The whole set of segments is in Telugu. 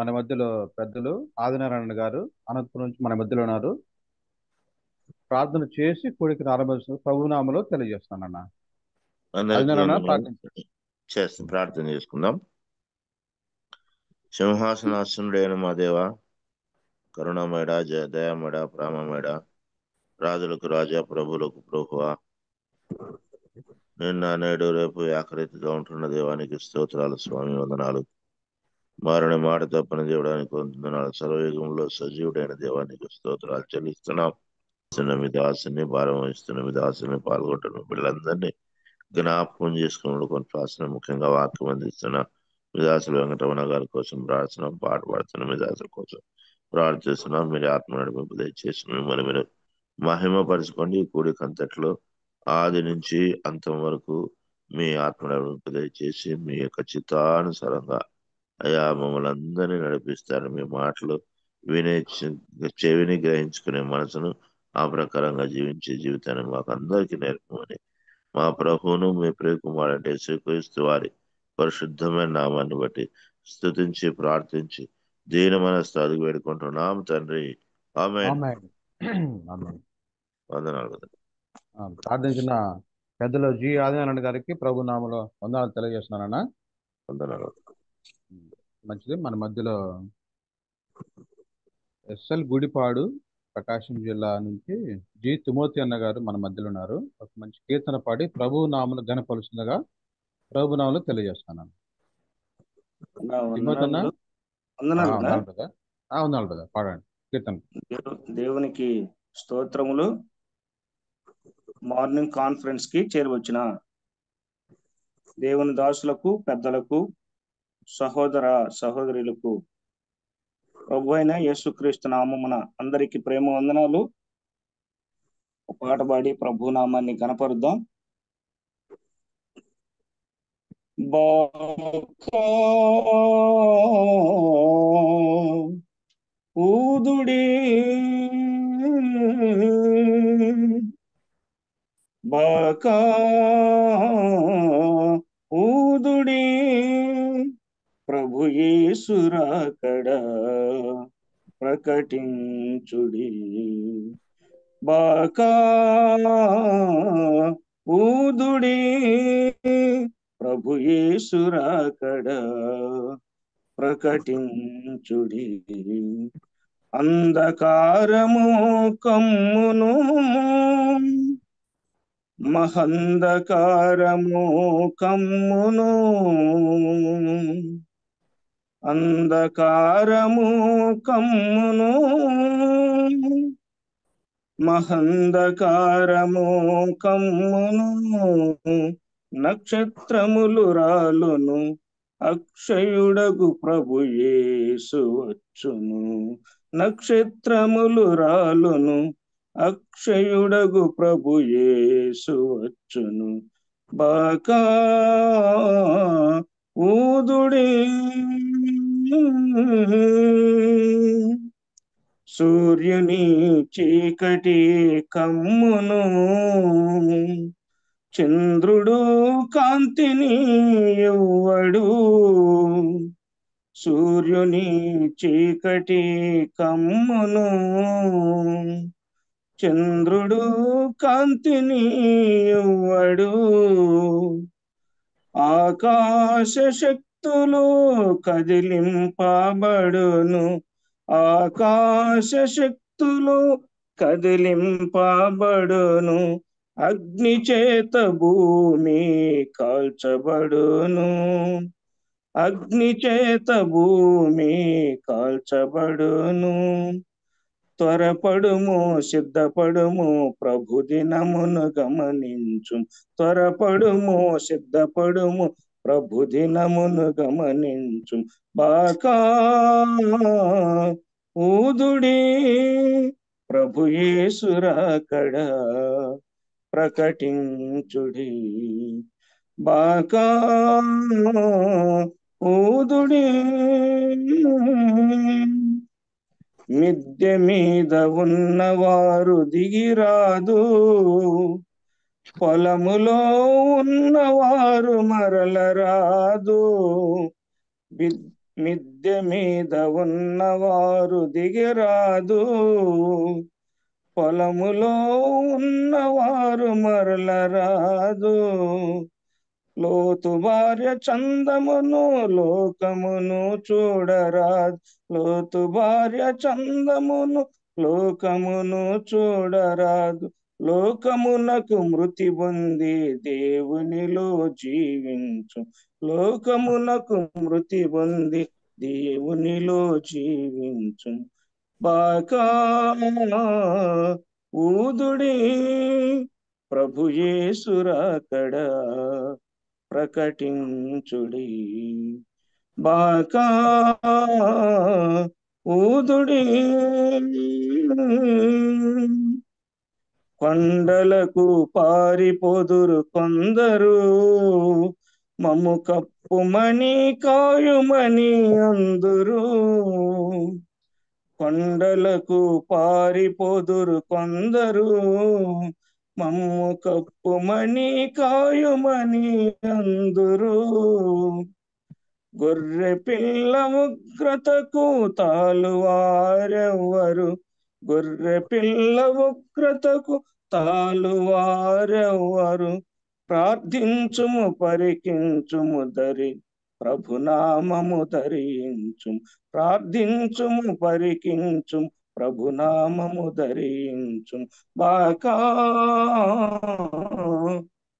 మన మధ్యలో పెద్దలు ఆదినారాయణ గారు అనంతపురం నుంచి మన మధ్యలో ఉన్నారు. ప్రార్థన చేసి కూడికి ఆరంభించిన ప్రభునామలో తెలియజేస్తానన్న. అందరికీ ఆదినారాయణ వందనాలు. ప్రార్థన చేసుకుందాం. సింహాసనాసనుడైన మా దేవ, కరుణామేడ, దయామేడ, ప్రేమమేడ, రాజులకు రాజా, ప్రభువులకు ప్రభువా, నిన్న నేడు రేపు ఏకరీతిగా ఉంటున్న దేవానికి స్తోత్రాలు స్వామి, వందనాలు. మారని మాట తప్పని దేవుడానికి వందనాలు. సర్వయుగంలో సజీవుడైన దేవానికి స్తోత్రాలు చెల్లిస్తున్నాం. మీ దాసుని భారం వహిస్తున్న మీ దాసుని పాల్గొంటున్న బిడ్డలందరినీ జ్ఞాపకం చేసుకున్న కొన్ని ప్రార్థన, ముఖ్యంగా వాక్యం అందిస్తున్న మిదాసులు వెంకటరమణ గారి కోసం ప్రార్థిస్తున్నాం. పాట పాడుతున్న మిదాసుల కోసం ప్రార్థిస్తున్నాం. మీరు ఆత్మ నడిపింపు దయచేసి మిమ్మల్ని మీరు మహిమపరచుకోండి. ఈ కూడికంతట్లో ఆది నుంచి అంతం వరకు మీ ఆత్మ నడిపింపు దయచేసి మీ యొక్క చిత్తానుసారంగా అయా మమ్మల్ని అందరినీ నడిపిస్తారు. మీ మాటలు వినే చెవిని గ్రహించుకునే మనసును ఆ ప్రకారంగా జీవించే జీవితాన్ని మాకు అందరికీ నేర్పమని మా ప్రభువును మీ ప్రియ కుమారుడు యేసుక్రీస్తు వారి పరిశుద్ధమైన నామాన్ని బట్టి స్తుతించి ప్రార్థించి దీన మనస్తాది వేడుకుంటున్నాం తండ్రి. ఆమేన్. ఆమేన్. ఆమేన్. వందనాలు. ప్రార్థించిన పెద్దలు జి ఆదినారాయణ గారికి ప్రభునామలో వందనాలు తెలియజేస్తున్నానన్న. వందనాలు. మంచిది. మన మధ్యలో ఎస్ఎల్ గుడిపాడు ప్రకాశం జిల్లా నుంచి జి తిమోతి అన్న గారు మన మధ్యలో ఉన్నారు. ఒక మంచి కీర్తన పాడి ప్రభు నామను గణపరుస్తుండగా ప్రభు నామలు తెలియజేస్తున్నాను. తిమోతి అన్న వందనాలు వందనాలు బ్రదర్. పాడండి కీర్తన. దేవునికి స్తోత్రములు. మార్నింగ్ కాన్ఫరెన్స్ కి చేరవచ్చిన దేవుని దాసులకు, పెద్దలకు, సహోదర సహోదరులకు ప్రభు అయిన యేసుక్రీస్తు నామమున అందరికి ప్రేమ వందనాలు. పాట పాడి ప్రభు నామాన్ని గణపరుద్దాం. ఊదుడి బాకా ఊదుడి ప్రభు యేసు రాకడ ప్రకటించుడి. బాకా ఊదుడి ప్రభు యేసు రాకడ ప్రకటించుడి. అంధకారము కమ్మును, మహంధకారము కమ్మును, అంధకారము కమ్మును, మహంధకారము కమ్మును, నక్షత్రములు రాలును, అక్షయుడగు ప్రభు యేసు వచ్చును. నక్షత్రములు రాలును, అక్షయుడగు ప్రభు యేసు వచ్చును. బాకా ఊదుడి సూర్యుని చీకటి కమ్మును, చంద్రుడు కాంతిని ఎవ్వడు. సూర్యుని చీకటి కమ్మును, చంద్రుడు కాంతిని ఎవ్వడు. ఆకాశ శక్తులు కదిలింపబడును, ఆకాశ శక్తులు కదిలింపబడును, అగ్ని చేత భూమి కాల్చబడును, అగ్ని చేత భూమి కాల్చబడును. త్వరపడుము, సిద్ధపడుము, ప్రభు దినమును గమనించు. త్వరపడుము, సిద్ధపడుము, ప్రభు దినమును గమనించు. బాకా ఊదుడి ప్రభు యేసు రాకడ ప్రకటించుడి. బాకా ఊదుడి మిద్దె మీద ఉన్నవారు దిగిరాదు, పొలములో ఉన్నవారు మరలరాదు. మిద్దె మీద ఉన్నవారు దిగిరాదు, పొలములో ఉన్నవారు మరలరాదు. లోతు భార్య చందమును లోకమును చూడరాదు, లోతు భార్య చందమును లోకమును చూడరాదు. లోకమునకు మృతి పొంది దేవునిలో జీవించు, లోకమునకు మృతి పొంది దేవునిలో జీవించు. బాకా ఊదుడి, ప్రభు యేసు రాకడా ప్రకటించుడి. బాకా ఊదుడి, కొండలకు పారిపోదురు కొందరు, మమ్ము కప్పుమని కాయుమని అందురు. కొండలకు పారిపోదురు కొందరు, మమ్ము కప్పుమని కాయుమని అందురు. గొర్రె పిల్ల ఉగ్రతకు తాలువారెవ్వరు, గొర్రె పిల్ల ఉగ్రతకు తాలువారెవ్వరు. ప్రార్థించుము పరికించుము ప్రభునామము ధరించుము, ప్రార్థించుము పరికించుము ప్రభునామము ధరించుము. బాకా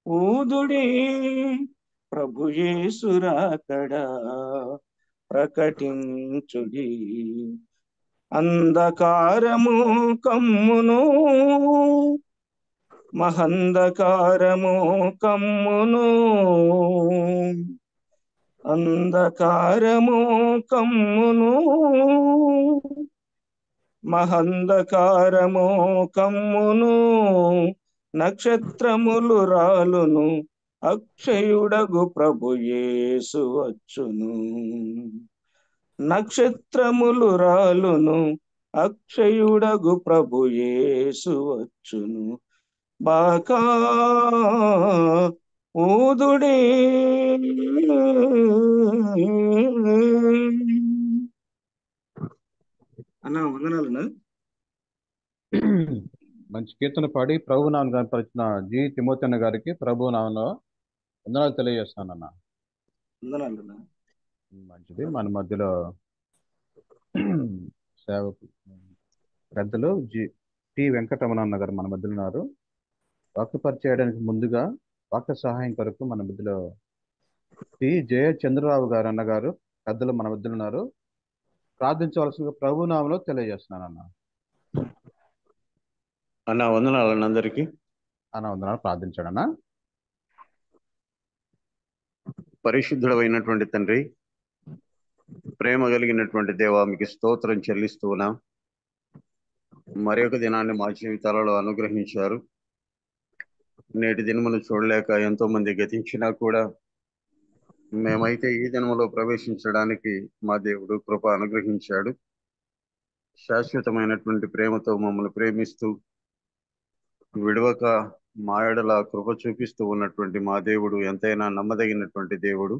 ఊదుడి, ప్రభు యేసు రాకడా ప్రకటించుడి. అంధకారము కమ్మును, మహంధకారము కమ్మును, అంధకారము కమ్మును, మహంధకారము కమ్మును. నక్షత్రములు రాలును, అక్షయుడగు ప్రభు యేసు వచ్చును. నక్షత్రములు రాలును, అక్షయుడగు ప్రభు యేసు వచ్చును. బాకా ఊదుడి. అన్నా వందనాలన్నా. మంచి కీర్తన పాడి ప్రభు నామం కనపరిచిన జి తిమోతి అన్న గారికి ప్రభు నామంలో వందనాలు తెలియజేస్తానన్న. వందనాలన్నా. మంచిది. మన మధ్యలో సేవకు పెద్దలు టి వెంకటరమణ అన్న గారు మన మధ్యలో ఉన్నారు. వాక్య పరిచయం చేయడానికి ముందుగా వాక్య సహాయం కొరకు మన మధ్యలో టి జయ చంద్రరావు గారు అన్నగారు పెద్దలు మన మధ్యలో ఉన్నారు. ప్రార్థించవలసిందిగా ప్రభు నామంలో తెలియజేస్తున్నాను అన్న. అన్న వందనాలన్న అందరికీ. అన్న వందనాలు. ప్రార్థించాడన్నా. పరిశుద్ధుడైనటువంటి తండ్రి, ప్రేమ కలిగినటువంటి దేవా, మీకు స్తోత్రం చెల్లిస్తూ ఉన్నాం. మరి ఒక దినాన్ని మా జీవితాలలో అనుగ్రహించారు. నేటి దినమును చూడలేక ఎంతో మంది గతించినా కూడా మేమైతే ఈ దినములో ప్రవేశించడానికి మా దేవుడు కృప అనుగ్రహించాడు. శాశ్వతమైనటువంటి ప్రేమతో మమ్మల్ని ప్రేమిస్తూ విడవక మా ఎడల కృప చూపిస్తూ ఉన్నటువంటి మా దేవుడు ఎంతైనా నమ్మదగినటువంటి దేవుడు.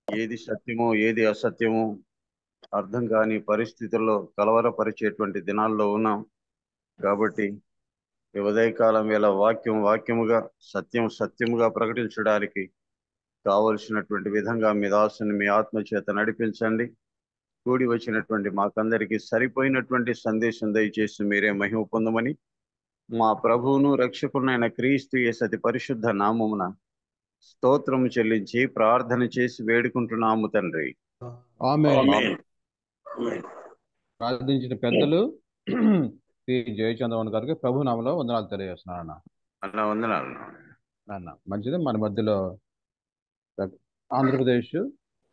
ఏది సత్యమో ఏది అసత్యమో అర్థం కాని పరిస్థితుల్లో కలవరపరిచేటువంటి దినాల్లో ఉన్నాం. కాబట్టి ఈ ఉదయకాలం వేళ వాక్యముగా సత్యముగా ప్రకటించడానికి కావలసినటువంటి విధంగా మీ దాసుని మీ ఆత్మ చేత నడిపించండి. కూడి వచ్చినటువంటి మాకందరికీ సరిపోయినటువంటి సందేశం దయచేసి మీరే మహిమ పొందమని మా ప్రభువును రక్షకునైన క్రీస్తు యేసు పరిశుద్ధ నామమున స్తోత్రము చెల్లించి ప్రార్థన చేసి వేడుకుంటున్నాము తండ్రి. ఆమేన్. ప్రార్థించిన పెద్దలు శ్రీ జయచంద్రవన్ గారికి ప్రభు నామంలో వందనాలు తెలియజేస్తున్నాను అన్న. అన్న వందనాలు అన్న. మంచిది. మన మధ్యలో ఆంధ్రప్రదేశ్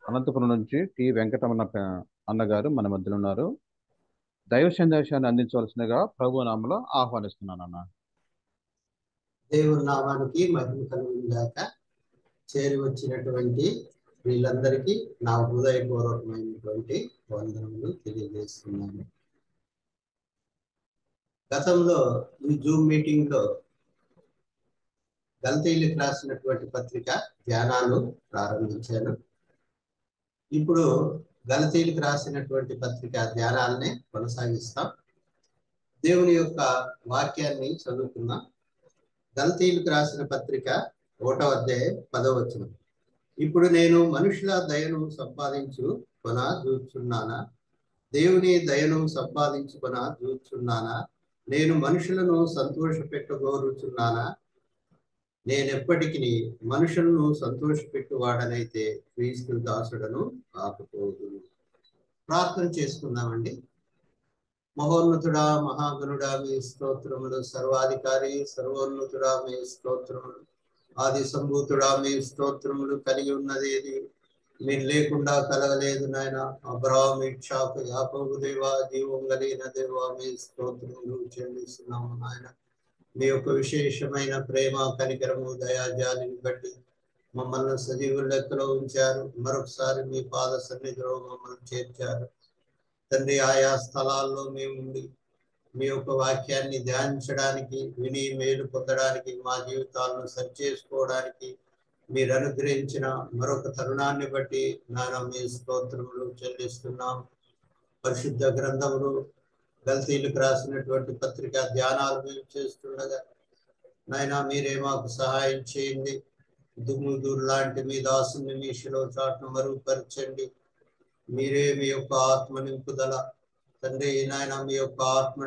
అనంతపురం నుంచి టి వెంకటరమణ అన్నగారు మన మధ్యలో ఉన్నారు. దైవ సందేశాన్ని అందించవలసిందిగా ప్రభు నామంలో ఆహ్వానిస్తున్నాను అన్న. దేవుని నామానికి మహిమ కలుగుగాక. చేరి వచ్చినటువంటి వీళ్ళందరికీ నా హృదయపూర్వకమైనటువంటి వందనములు తెలియజేస్తున్నాను. గతంలో ఈ జూమ్ మీటింగ్ లో గల్తీయులకు రాసినటువంటి పత్రిక ధ్యానాలు ప్రారంభించాను. ఇప్పుడు గలతీయులకు రాసినటువంటి పత్రిక ధ్యానాలనే కొనసాగిస్తాం. దేవుని యొక్క వాక్యాన్ని చదువుకుందాం. గలతీయులకు రాసిన పత్రిక 1వ అధ్యాయం 10వ వచనం. ఇప్పుడు నేను మనుషుల దయను సంపాదించుకొన చూచున్నానా? దేవుని దయను సంపాదించుకొన చూచున్నానా? నేను మనుషులను సంతోషపెట్టగోరుచున్నానా? నేనెప్పటికీ మనుషులను సంతోషపెట్టువాడనైతే క్రీస్తు దాసుడను కాకపోదు. ప్రార్థన చేసుకుందామండి. మహోన్నతుడా, మహాగణుడా, మీ స్తోత్రములు. సర్వాధికారి, సర్వోన్నతుడా, మీ స్తోత్రములు. ఆది సంభూతుడా, మీ స్తోత్రములు. కలిగి ఉన్నది ఏది మీరు లేకుండా కలగలేదు నాయన. అబ్రహాం, ఇస్సాకు, యాకోబు దేవా, జీవం కలిగిన దేవా, మీ స్తోత్రములు చెల్లిస్తున్నాము నాయన. మీ యొక్క విశేషమైన ప్రేమ, కనికరము, దయాజాలిని బట్టి మమ్మల్ని సజీవుల లెక్కలో ఉంచారు. మరొకసారి మీ పాద సన్నిధిలో మమ్మల్ని చేర్చారు తండ్రి. ఆయా స్థలాల్లో మేము ఉండి మీ యొక్క వాక్యాన్ని ధ్యానించడానికి, విని మేలు పొందడానికి, మా జీవితాలను సరిచేసుకోవడానికి మీరు అనుగ్రహించిన మరొక తరుణాన్ని బట్టి నాయన మీ స్తోత్రములు చెల్లిస్తున్నాం. పరిశుద్ధ గ్రంథములు గలతీయులకు రాసినటువంటి పత్రిక ధ్యానాలు మేము చేస్తుండగా నాయన మీరే మాకు సహాయం చేయండి. దుమ్ముదూరు లాంటి మీ దాసుని మీ శిలో చాటును మరుగుపరచండి. మీరే మీ యొక్క ఆత్మ నింపుదల తండ్రి నాయన, మీ యొక్క ఆత్మ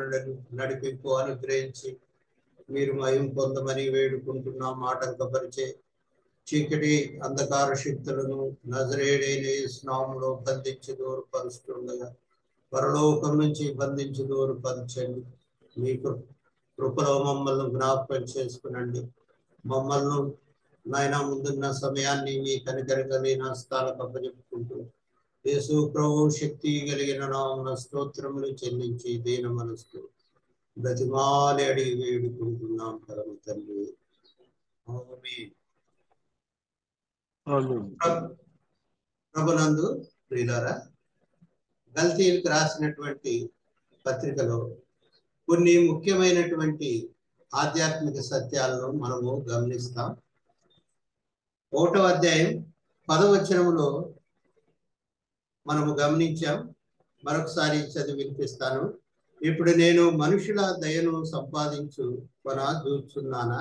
నడిపింపు అనుగ్రహించి మీరు మహిమ పొందమని వేడుకుంటున్నాం. ఆటంకపరిచే చీకటి అంధకార శక్తులను నజరేయుడైన యేసు నామములో బంధించి దూరపరుస్తుండగా పరలోకం నుంచి బంధించి దూరపరచండి. మీ కృపలో మమ్మల్ని జ్ఞాపకం చేసుకునండి. మమ్మల్ని నాయన ముందున్న సమయాన్ని మీ కనికరం కలిగిన హస్తాలకు అప్పచెప్పుకుంటూ యేసు ప్రభు శక్తి కలిగిన నామమున స్తోత్రములు చెల్లించి దీన మనస్సు బ్రతిమాలి అడిగి వేడుకుంటున్నాం పరమ తండ్రి. ప్రభునందు ప్రియులారా, గలతీయులకు రాసినటువంటి పత్రికలో కొన్ని ముఖ్యమైనటువంటి ఆధ్యాత్మిక సత్యాలను మనము గమనిస్తాం. 1వ అధ్యాయం 10వ వచనములో మనము గమనించాం. మరొకసారి చదివి వినిపిస్తాను. ఇప్పుడు నేను మనుషుల దయను సంపాదించుకొన చూస్తున్నానా?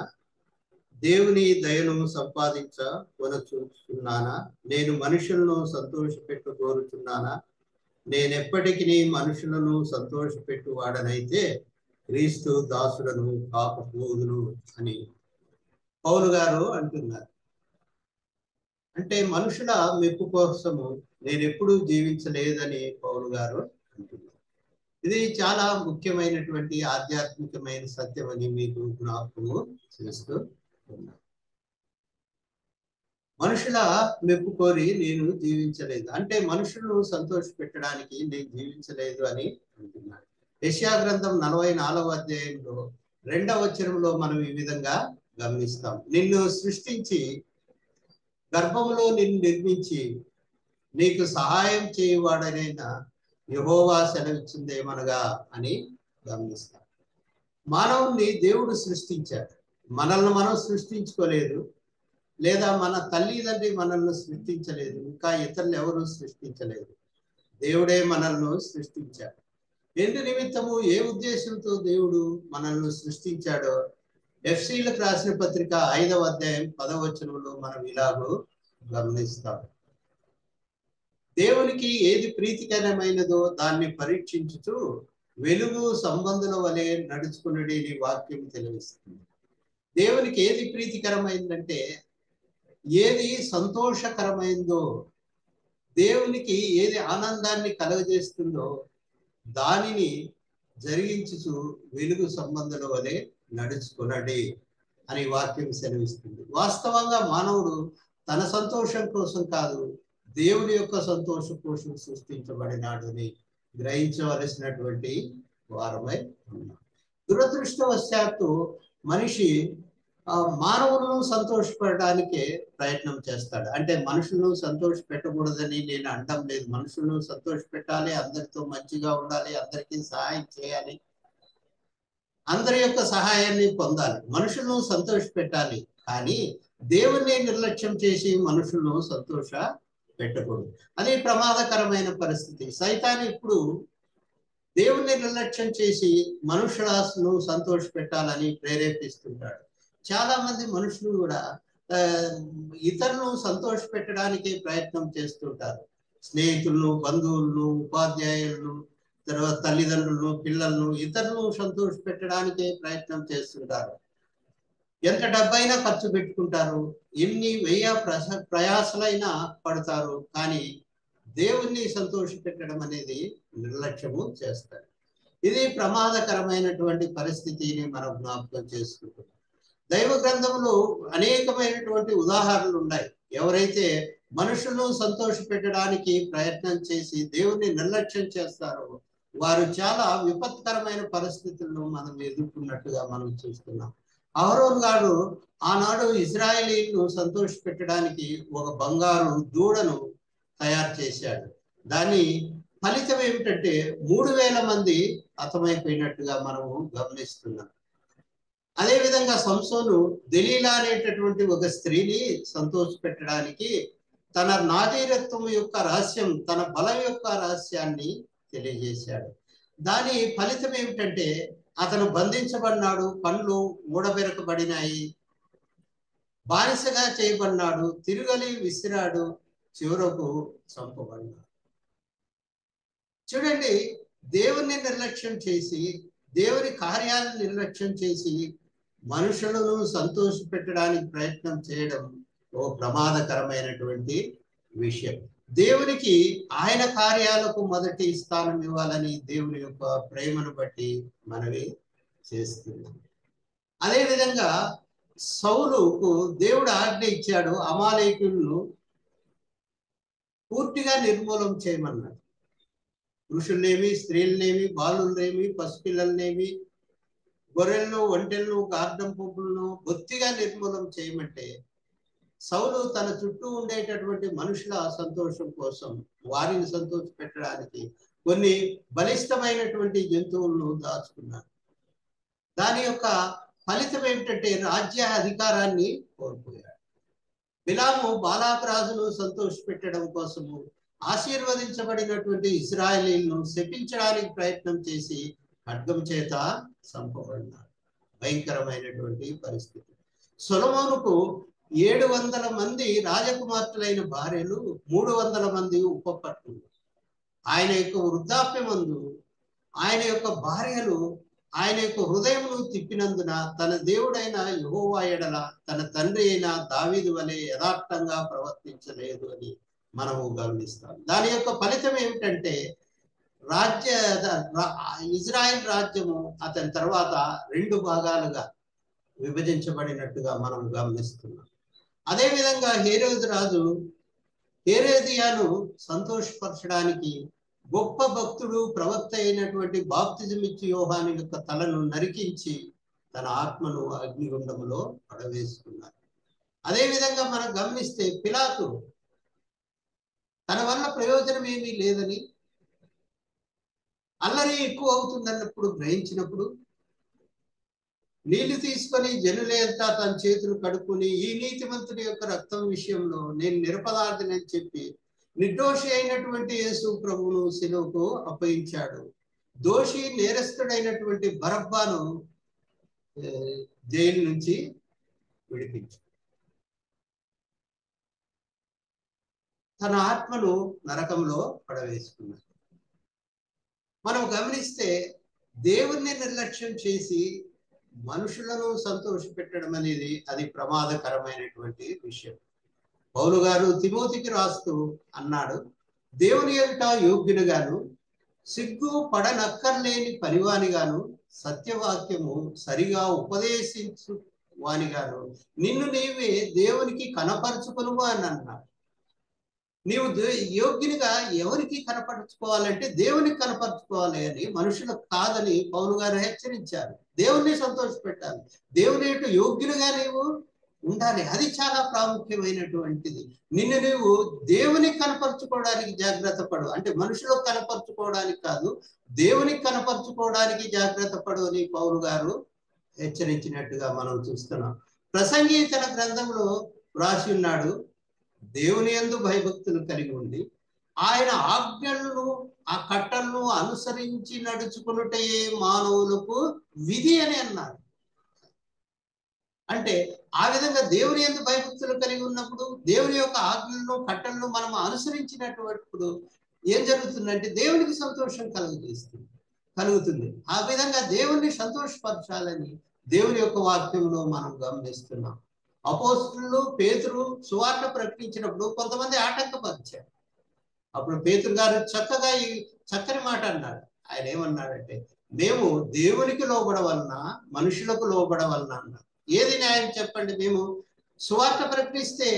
దేవుని దయను సంపాదించుకొన చూస్తున్నానా? నేను మనుషులను సంతోషపెట్టు కోరుచున్నానా? నేనెప్పటికీ మనుషులను సంతోషపెట్టువాడనైతే క్రీస్తు దాసుడను కాకపోదును అని పౌలు గారు అంటున్నారు. అంటే మనుషుల మెప్పు కోసము నేను ఎప్పుడూ జీవించలేదని పౌలు గారు అంటున్నారు. ఇది చాలా ముఖ్యమైనటువంటి ఆధ్యాత్మికమైన సత్యం అని మీకు జ్ఞాపకము చేస్తూ ఉన్నారు. మనుషుల మెప్పు కోరి నేను జీవించలేదు అంటే మనుషులను సంతోష పెట్టడానికి నేను జీవించలేదు అని అంటున్నాను. యెషయా గ్రంథం 44వ అధ్యాయంలో 2వ వచనంలో మనం ఈ విధంగా గమనిస్తాం. నిన్ను సృష్టించి గర్భములో నిన్ను నిర్మించి నీకు సహాయం చేయవాడనైన యెహోవా సెలవిచ్చిందేమనగా అని గమనిస్తాం. మానవుణ్ణి దేవుడు సృష్టించాడు. మనల్ని మనం సృష్టించుకోలేదు, లేదా మన తల్లిదండ్రి మనల్ని సృష్టించలేదు, ఇంకా ఇతరులు ఎవరు సృష్టించలేదు. దేవుడే మనల్ని సృష్టించాడు. ఎందు నిమిత్తము ఏ ఉద్దేశంతో దేవుడు మనల్ని సృష్టించాడో ఎఫ్సీలకు రాసిన పత్రిక 5వ అధ్యాయం 10వ వచనంలో మనం ఇలాగూ గమనిస్తాం. దేవునికి ఏది ప్రీతికరమైనదో దాన్ని పరీక్షించుతూ వెలుగు సంబంధుల వలె నడుచుకున్నది వాక్యం తెలియజేస్తుంది. దేవునికి ఏది ప్రీతికరమైందంటే, ఏది సంతోషకరమైందో, దేవునికి ఏది ఆనందాన్ని కలుగజేస్తుందో దానిని జరిగించుతూ వెలుగు సంబంధుల వలె నడుచుకున్నది అని వాక్యం సెలవిస్తుంది. వాస్తవంగా మానవుడు తన సంతోషం కోసం కాదు, దేవుడి యొక్క సంతోషం కోసం సృష్టించబడినాడు అని గ్రహించవలసినటువంటి వారమై ఉన్నాం. దురదృష్టవశాత్తు మనిషి మానవులను సంతోషపెట్టడానికే ప్రయత్నం చేస్తాడు. అంటే మనుషులను సంతోష పెట్టకూడదని నేను అనడం లేదు. మనుషులను సంతోష పెట్టాలి, అందరితో మంచిగా ఉండాలి, అందరికీ సహాయం చేయాలి, అందరి యొక్క సహాయాన్ని పొందాలి, మనుషులను సంతోష పెట్టాలి. కానీ దేవుణ్ణి నిర్లక్ష్యం చేసి మనుషులను సంతోష పెట్టకూడదు. అది ప్రమాదకరమైన పరిస్థితి. సైతాను ఇప్పుడు దేవుణ్ణి నిర్లక్ష్యం చేసి మనుషులను సంతోష పెట్టాలని ప్రేరేపిస్తుంటాడు. చాలా మంది మనుషులు కూడా ఇతరులను సంతోష పెట్టడానికి ప్రయత్నం చేస్తుంటారు. స్నేహితులను, బంధువులను, ఉపాధ్యాయులను, తర్వాత తల్లిదండ్రులను, పిల్లలను, ఇతరులను సంతోష పెట్టడానికే ప్రయత్నం చేస్తుంటారు. ఎంత డబ్బైనా ఖర్చు పెట్టుకుంటారు, ఎన్ని ప్రయాసలైనా పడతారు, కానీ దేవుణ్ణి సంతోష పెట్టడం అనేది నిర్లక్ష్యము చేస్తారు. ఇది ప్రమాదకరమైనటువంటి పరిస్థితిని మనం జ్ఞాపకం చేసుకుంటున్నాం. దైవ గ్రంథంలో అనేకమైనటువంటి ఉదాహరణలు ఉన్నాయి. ఎవరైతే మనుషులను సంతోష పెట్టడానికి ప్రయత్నం చేసి దేవుణ్ణి నిర్లక్ష్యం చేస్తారో వారు చాలా విపత్కరమైన పరిస్థితులను మనం ఎదుర్కొన్నట్టుగా మనం చూస్తున్నాం. అహరోను గారు ఆనాడు ఇజ్రాయేలీలను సంతోష పెట్టడానికి ఒక బంగారు దూడను తయారు చేశాడు. దాని ఫలితం ఏమిటంటే 3000 మంది హతమైపోయినట్టుగా మనము గమనిస్తున్నాం. అదేవిధంగా సంసోను దెలీలా అనేటటువంటి ఒక స్త్రీని సంతోష పెట్టడానికి తన నాజీరత్వం యొక్క రహస్యం, తన బలం యొక్క రహస్యాన్ని తెలియజేశాడు. దాని ఫలితం ఏమిటంటే అతను బంధించబడినాడు, కళ్ళు ఊడబెరకబడినాయి, బానిసగా చేయబడినాడు, తిరుగలి విసిరాడు, చివరకు చంపబడినాడు. చూడండి, దేవుని నిర్లక్ష్యం చేసి, దేవుని కార్యాలను నిర్లక్ష్యం చేసి మనుషులను సంతోష పెట్టడానికి ప్రయత్నం చేయడం ఓ ప్రమాదకరమైనటువంటి విషయం. దేవునికి ఆయన కార్యాలకు మొదటి స్థానం ఇవ్వాలని దేవుని యొక్క ప్రేమను బట్టి మనవి చేస్తున్నాం. అదేవిధంగా సౌలుకు దేవుడు ఆజ్ఞ ఇచ్చాడు, అమాలేకులను పూర్తిగా నిర్మూలం చేయమన్నాడు. పురుషుల్నేమి, స్త్రీలనేమి, బాలులనేమి, పసిపిల్లలనేమి, గొర్రెలను, ఒంటెలను, గార్డం పువ్వులను బొత్తిగా నిర్మూలం చేయమంటే సౌలు తన చుట్టూ ఉండేటటువంటి మనుషుల సంతోషం కోసం, వారిని సంతోష పెట్టడానికి కొన్ని బలిష్టమైనటువంటి జంతువులను దాచుకున్నాడు. దాని యొక్క ఫలితం ఏమిటంటే రాజ్య అధికారాన్ని కోల్పోయాడు. బిలాము బాలాకు రాజును సంతోష పెట్టడం కోసము ఆశీర్వదించబడినటువంటి ఇశ్రాయేలీలను శపించడానికి ప్రయత్నం చేసి ఖడ్గం చేత చంపబడినాడు. భయంకరమైనటువంటి పరిస్థితి. సొలొమోనుకు 700 మంది రాజకుమార్తెలైన భార్యలు, 300 మంది ఉపపత్నులు. ఆయన యొక్క వృద్ధాప్యమందు ఆయన యొక్క భార్యలు ఆయన యొక్క హృదయమును తిప్పినందున తన దేవుడైన యెహోవా ఎడల తన తండ్రి అయిన దావీదు వలె యథార్థంగా ప్రవర్తించలేదు అని మనము గమనిస్తాం. దాని యొక్క ఫలితం ఏమిటంటే ఇజ్రాయెల్ రాజ్యము అతని తర్వాత 2 భాగాలుగా విభజించబడినట్టుగా మనం గమనిస్తున్నాం. అదేవిధంగా హేరోదు రాజు హేరోదియాను సంతోషపరచడానికి గొప్ప భక్తుడు, ప్రవక్త అయినటువంటి బాప్తిజం ఇచ్చి యోహాను యొక్క తలను నరికించి తన ఆత్మను అగ్నిగుండములో పడవేసుకున్నారు. అదేవిధంగా మనం గమనిస్తే పిలాతు తన వల్ల ప్రయోజనం ఏమీ లేదని, అల్లరి ఎక్కువ అవుతుందన్నప్పుడు గ్రహించినప్పుడు నీళ్లు తీసుకొని జనులేంతా తన చేతులు కడుక్కుని ఈ నీతిమంతుడి యొక్క రక్తం విషయంలో నేను నిరపరాధినని చెప్పి నిర్దోషి అయినటువంటి యేసు ప్రభువును శిలువకు అప్పగించాడు. దోషి నేరస్తుడైనటువంటి బరబ్బాను జైలు నుంచి విడిపించాడు. తన ఆత్మను నరకంలో పడవేసుకున్నాడు. మనం గమనిస్తే దేవుణ్ణి నిర్లక్ష్యం చేసి మనుషులను సంతోష పెట్టడం అనేది అది ప్రమాదకరమైనటువంటి విషయం. పౌలు గారు తిమోతికి రాస్తూ అన్నాడు, దేవుని ఎదుట యోగ్యునిగాను, సిగ్గు పడనక్కర్లేని పనివానిగాను, సత్యవాక్యము సరిగా ఉపదేశించు వానిగాను నిన్ను నీవే దేవునికి కనపరుచుకొనుము అని అన్నాడు. నీవు యోగ్యునిగా ఎవరికి కనపరుచుకోవాలంటే దేవునికి కనపరుచుకోవాలి అని, మనుషులకు కాదని పౌలు గారు హెచ్చరించారు. దేవుణ్ణి సంతోష పెట్టాలి, దేవుని యొక్క యోగ్యునిగా నీవు ఉండాలి. అది చాలా ప్రాముఖ్యమైనటువంటిది. నిన్ను నీవు దేవునికి కనపరుచుకోవడానికి జాగ్రత్త పడు, అంటే మనుషులకు కనపరుచుకోవడానికి కాదు, దేవునికి కనపరుచుకోవడానికి జాగ్రత్త పడు అని పౌలు గారు హెచ్చరించినట్టుగా మనం చూస్తున్నాం. ప్రసంగి తన గ్రంథంలో రాసి ఉన్నాడు, దేవుని యందు భయభక్తులు కలిగి ఉండి ఆయన ఆజ్ఞలను ఆ కట్టలను అనుసరించి నడుచుకున్నటే మానవులకు విధి అని అన్నాడు. అంటే ఆ విధంగా దేవుని యందు భయభక్తులు కలిగి ఉన్నప్పుడు దేవుని యొక్క ఆజ్ఞలను కట్టలను మనం అనుసరించినప్పుడు ఏం జరుగుతుందంటే దేవునికి సంతోషం కలుగుతుంది. ఆ విధంగా దేవుణ్ణి సంతోషపరచాలని దేవుని యొక్క వాక్యంలో మనం గమనిస్తున్నాం. అపోస్తలులు పేతురు సువార్త ప్రకటించినప్పుడు కొంతమంది ఆటంకపరిచారు. అప్పుడు పేతురు గారు చక్కగా ఈ చక్కని మాట అన్నాడు. ఆయన ఏమన్నాడంటే, మేము దేవునికి లోబడవలన మనుషులకు లోబడవలన అన్నారు. ఏది న్యాయం చెప్పండి? మేము సువార్త ప్రకటిస్తే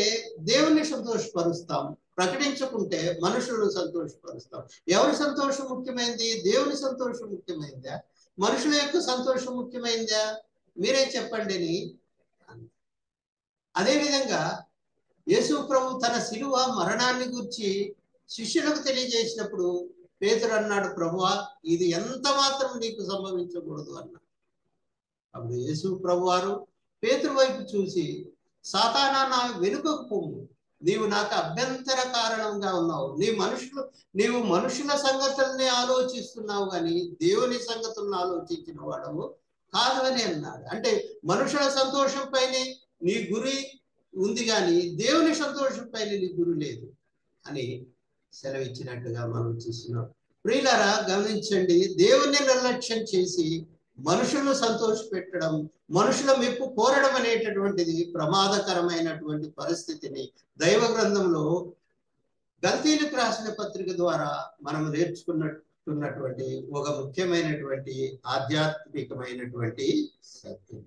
దేవుణ్ణి సంతోషపరుస్తాం, ప్రకటించుకుంటే మనుషులను సంతోషపరుస్తాం. ఎవరి సంతోషం ముఖ్యమైంది? దేవుని సంతోషం ముఖ్యమైందా, మనుషుల యొక్క సంతోషం ముఖ్యమైందా? మీరే చెప్పండి అని. అదేవిధంగా యేసు ప్రభు తన శిలువ మరణాన్ని గురించి శిష్యులకు తెలియజేసినప్పుడు పేతురు అన్నాడు, ప్రభువా ఇది ఎంత మాత్రం నీకు సంభవించకూడదు అన్నాడు. అప్పుడు యేసు ప్రభు వారు పేతురు వైపు చూసి, సాతానా నా వెనుకకు పొమ్ము, నీవు నాకు అభ్యంతర కారణంగా ఉన్నావు. నీవు మనుషుల సంగతుల్ని ఆలోచిస్తున్నావు కానీ దేవుని సంగతులను ఆలోచించిన వాడవు కాదు అని అన్నాడు. అంటే మనుషుల సంతోషం పైనే నీ గురి ఉంది కానీ దేవుని సంతోషం పైన నీ గురి లేదు అని సెలవిచ్చినట్టుగా మనం చూస్తున్నాం. ప్రియులారా గమనించండి, దేవుణ్ణి నిర్లక్ష్యం చేసి మనుషులను సంతోష పెట్టడం, మనుషుల మెప్పు కోరడం అనేటటువంటిది ప్రమాదకరమైనటువంటి పరిస్థితిని దైవ గ్రంథంలో గల్తీలకు రాసిన పత్రిక ద్వారా మనం నేర్చుకున్నటువంటి ఒక ముఖ్యమైనటువంటి ఆధ్యాత్మికమైనటువంటి సత్యం.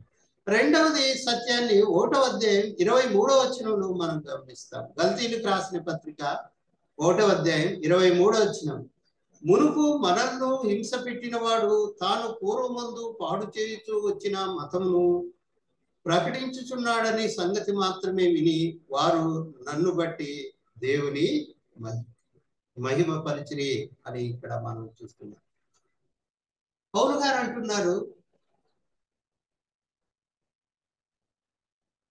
రెండవది సత్యాన్ని 1వ అధ్యాయం 23వ వచనంలో మనం గమనిస్తాం. గల్తీలకు రాసిన పత్రిక 1వ అధ్యాయం 23వ వచనం, మునుపు మనల్ని హింస పెట్టిన వాడు తాను పూర్వమందు పాడు చేయుచూ వచ్చిన మతమును ప్రకటించుచున్నాడని సంగతి మాత్రమే విని వారు నన్ను బట్టి దేవుని మహిమపరిచిరి అని ఇక్కడ మనం చూస్తున్నాం. పౌలు గారు అంటున్నారు,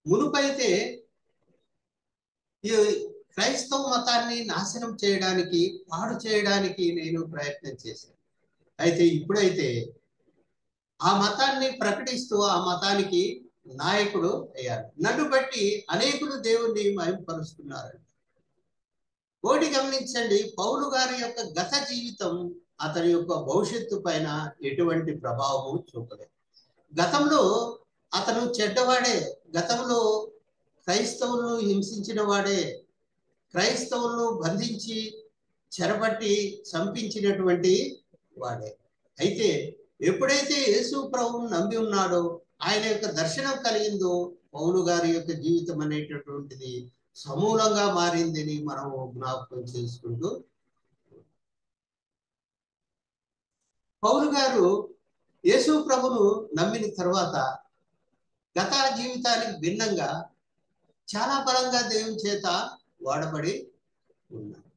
మునుపైతే ఈ క్రైస్తవ మతాన్ని నాశనం చేయడానికి, పాడు చేయడానికి నేను ప్రయత్నం చేశాను. అయితే ఇప్పుడైతే ఆ మతాన్ని ప్రకటిస్తూ ఆ మతానికి నాయకుడు అయ్యారు. నన్ను బట్టి అనేకులు దేవుణ్ణి మహిమపరుస్తున్నారు. ఒకటి గమనించండి, పౌలు గారి యొక్క గత జీవితం అతని యొక్క భవిష్యత్తు పైన ఎటువంటి ప్రభావం చూపలేదు. గతంలో అతను చెడ్డవాడే, గతంలో క్రైస్తవులను హింసించిన వాడే, క్రైస్తవులను బంధించి చెరపట్టి చంపించినటువంటి వాడే. అయితే ఎప్పుడైతే యేసు ప్రభువును నమ్మి ఉన్నాడో, ఆయన యొక్క దర్శనం కలిగిందో, పౌలు గారి యొక్క జీవితం అనేటటువంటిది సమూలంగా మారిందని మనం జ్ఞాపకం చేసుకుంటూ, పౌలు గారు యేసు ప్రభును నమ్మిన తర్వాత గత జీవితానికి భిన్నంగా చాలా బలంగా దేవుని చేత వాడబడి ఉన్నారు.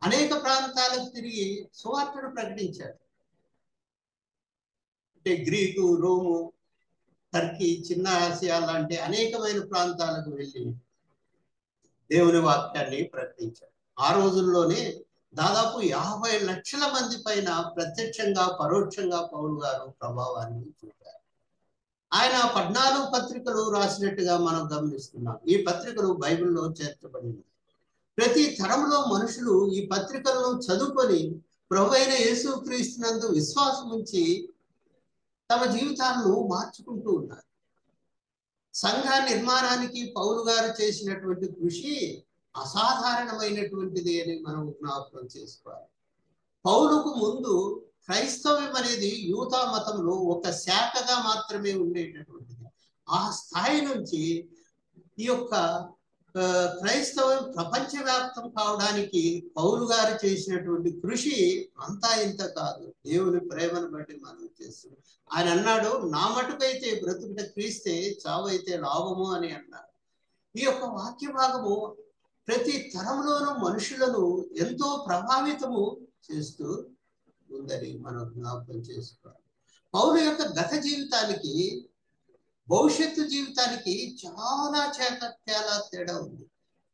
అనేక ప్రాంతాలకు తిరిగి సువార్తను ప్రకటించాడు. అంటే గ్రీకు, రోము, టర్కీ, చిన్న ఆసియా లాంటి అనేకమైన ప్రాంతాలకు వెళ్ళి దేవుని వాక్యాన్ని ప్రకటించాడు. ఆ రోజుల్లోనే దాదాపు 50 లక్షల మంది పైన ప్రత్యక్షంగా పరోక్షంగా పౌలు గారు ప్రభావాన్ని చూపారు. ఆయన 14 పత్రికలు రాసినట్టుగా మనం గమనిస్తున్నాం. ఈ పత్రికలు బైబిల్లో చేర్చబడింది. ప్రతి తరంలో మనుషులు ఈ పత్రికలను చదువుకొని ప్రభు అయిన యేసుక్రీస్తునందు విశ్వాసం ఉంచి తమ జీవితాలను మార్చుకుంటూ ఉన్నారు. సంఘ నిర్మాణానికి పౌలు గారు చేసినటువంటి కృషి అసాధారణమైనటువంటిది అని మనం జ్ఞాపకం చేసుకోవాలి. పౌలుకు ముందు క్రైస్తవ్యం అనేది యూదా మతంలో ఒక శాఖగా మాత్రమే ఉండేటటువంటిది. ఆ స్థాయి నుంచి ఈ యొక్క క్రైస్తవం ప్రపంచవ్యాప్తం కావడానికి పౌలు గారు చేసినటువంటి కృషి అంతా ఇంత కాదు, దేవుని ప్రేమను బట్టి మనం చేస్తున్నాం. ఆయన అన్నాడు, నా మటుకైతే బ్రతుకుట క్రీస్తే, చావు అయితే లాభము అని అన్నాడు. ఈ యొక్క వాక్య భాగము ప్రతి తరంలోనూ మనుషులను ఎంతో ప్రభావితము చేస్తూ ఉందని మనం జ్ఞాపకం చేసుకోవాలి. పౌలు యొక్క గత జీవితానికి భవిష్యత్తు జీవితానికి చాలా తేడా ఉంది.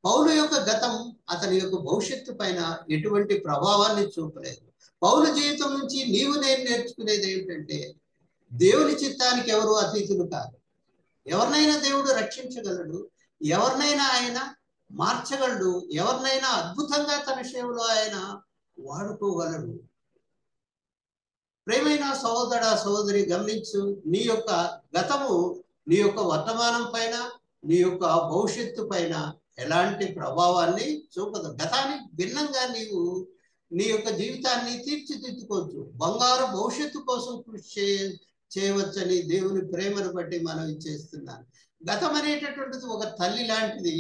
పౌలు యొక్క గతం అతని యొక్క భవిష్యత్తు పైన ఎటువంటి ప్రభావాన్ని చూపలేదు. పౌలు జీవితం నుంచి నీవు నేను నేర్చుకునేది ఏమిటంటే, దేవుని చిత్తానికి ఎవరు అతీతులు కాదు. ఎవరినైనా దేవుడు రక్షించగలడు, ఎవరినైనా ఆయన మార్చగలడు, ఎవరినైనా అద్భుతంగా తన సేవలో ఆయన వాడుకోగలడు. ప్రేమైన సహోదర సహోదరి, గమనించు, నీ యొక్క గతము నీ యొక్క వర్తమానం పైన, నీ యొక్క భవిష్యత్తు పైన ఎలాంటి ప్రభావాన్ని చూపదు. గతానికి భిన్నంగా నీవు నీ యొక్క జీవితాన్ని తీర్చిదిద్దుకోవచ్చు. బంగారు భవిష్యత్తు కోసం కృషి చేయవచ్చని దేవుని ప్రేమను బట్టి మనం చేస్తున్నాను. గతం అనేటటువంటిది ఒక తల్లి లాంటిది,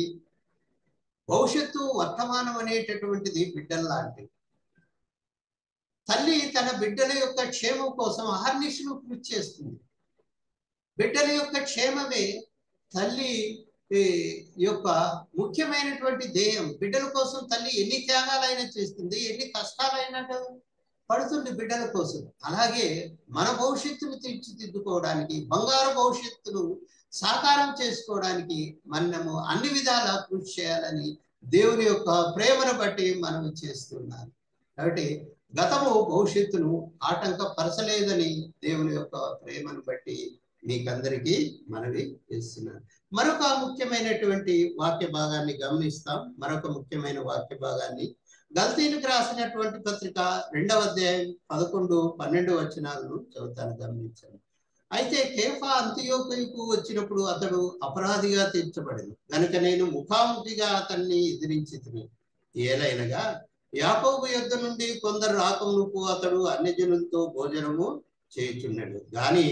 భవిష్యత్తు వర్తమానం అనేటటువంటిది బిడ్డల లాంటిది. తల్లి తన బిడ్డల యొక్క క్షేమం కోసం అహర్నిశలు కృషి చేస్తుంది. బిడ్డల యొక్క క్షేమమే తల్లి యొక్క ముఖ్యమైనటువంటి ధ్యేయం. బిడ్డల కోసం తల్లి ఎన్ని త్యాగాలైనా చేస్తుంది, ఎన్ని కష్టాలైనా పడుతుంది బిడ్డల కోసం. అలాగే మన భవిష్యత్తును తీర్చిదిద్దుకోవడానికి, బంగారు భవిష్యత్తును సాకారం చేసుకోవడానికి మనము అన్ని విధాలా కృషి చేయాలని దేవుని యొక్క ప్రేమను బట్టి మనం చేస్తున్నాం. కాబట్టి గతము భవిష్యత్తును ఆటంకపరచలేదని దేవుని యొక్క ప్రేమను బట్టి మీకందరికీ మనవి చేస్తున్నాను. మరొక ముఖ్యమైనటువంటి వాక్య భాగాన్ని గమనిస్తాం. మరొక ముఖ్యమైన వాక్య భాగాన్ని గల్తీలకు రాసినటువంటి పత్రిక 2వ అధ్యాయం 11-12 వచనాలను చదువుతాను, గమనించాను. అయితే కేఫా అంతియోకయుకు వచ్చినప్పుడు అతడు అపరాధిగా తీర్చబడింది కనుక నేను ముఖాముఖిగా అతన్ని ఎదిరించితిని. ఏలైనగా యాకోబు యొద్ద నుండి కొందరు రాకమునుపు అతడు అన్యజనులతో భోజనము చేయుచున్నాడు. గాని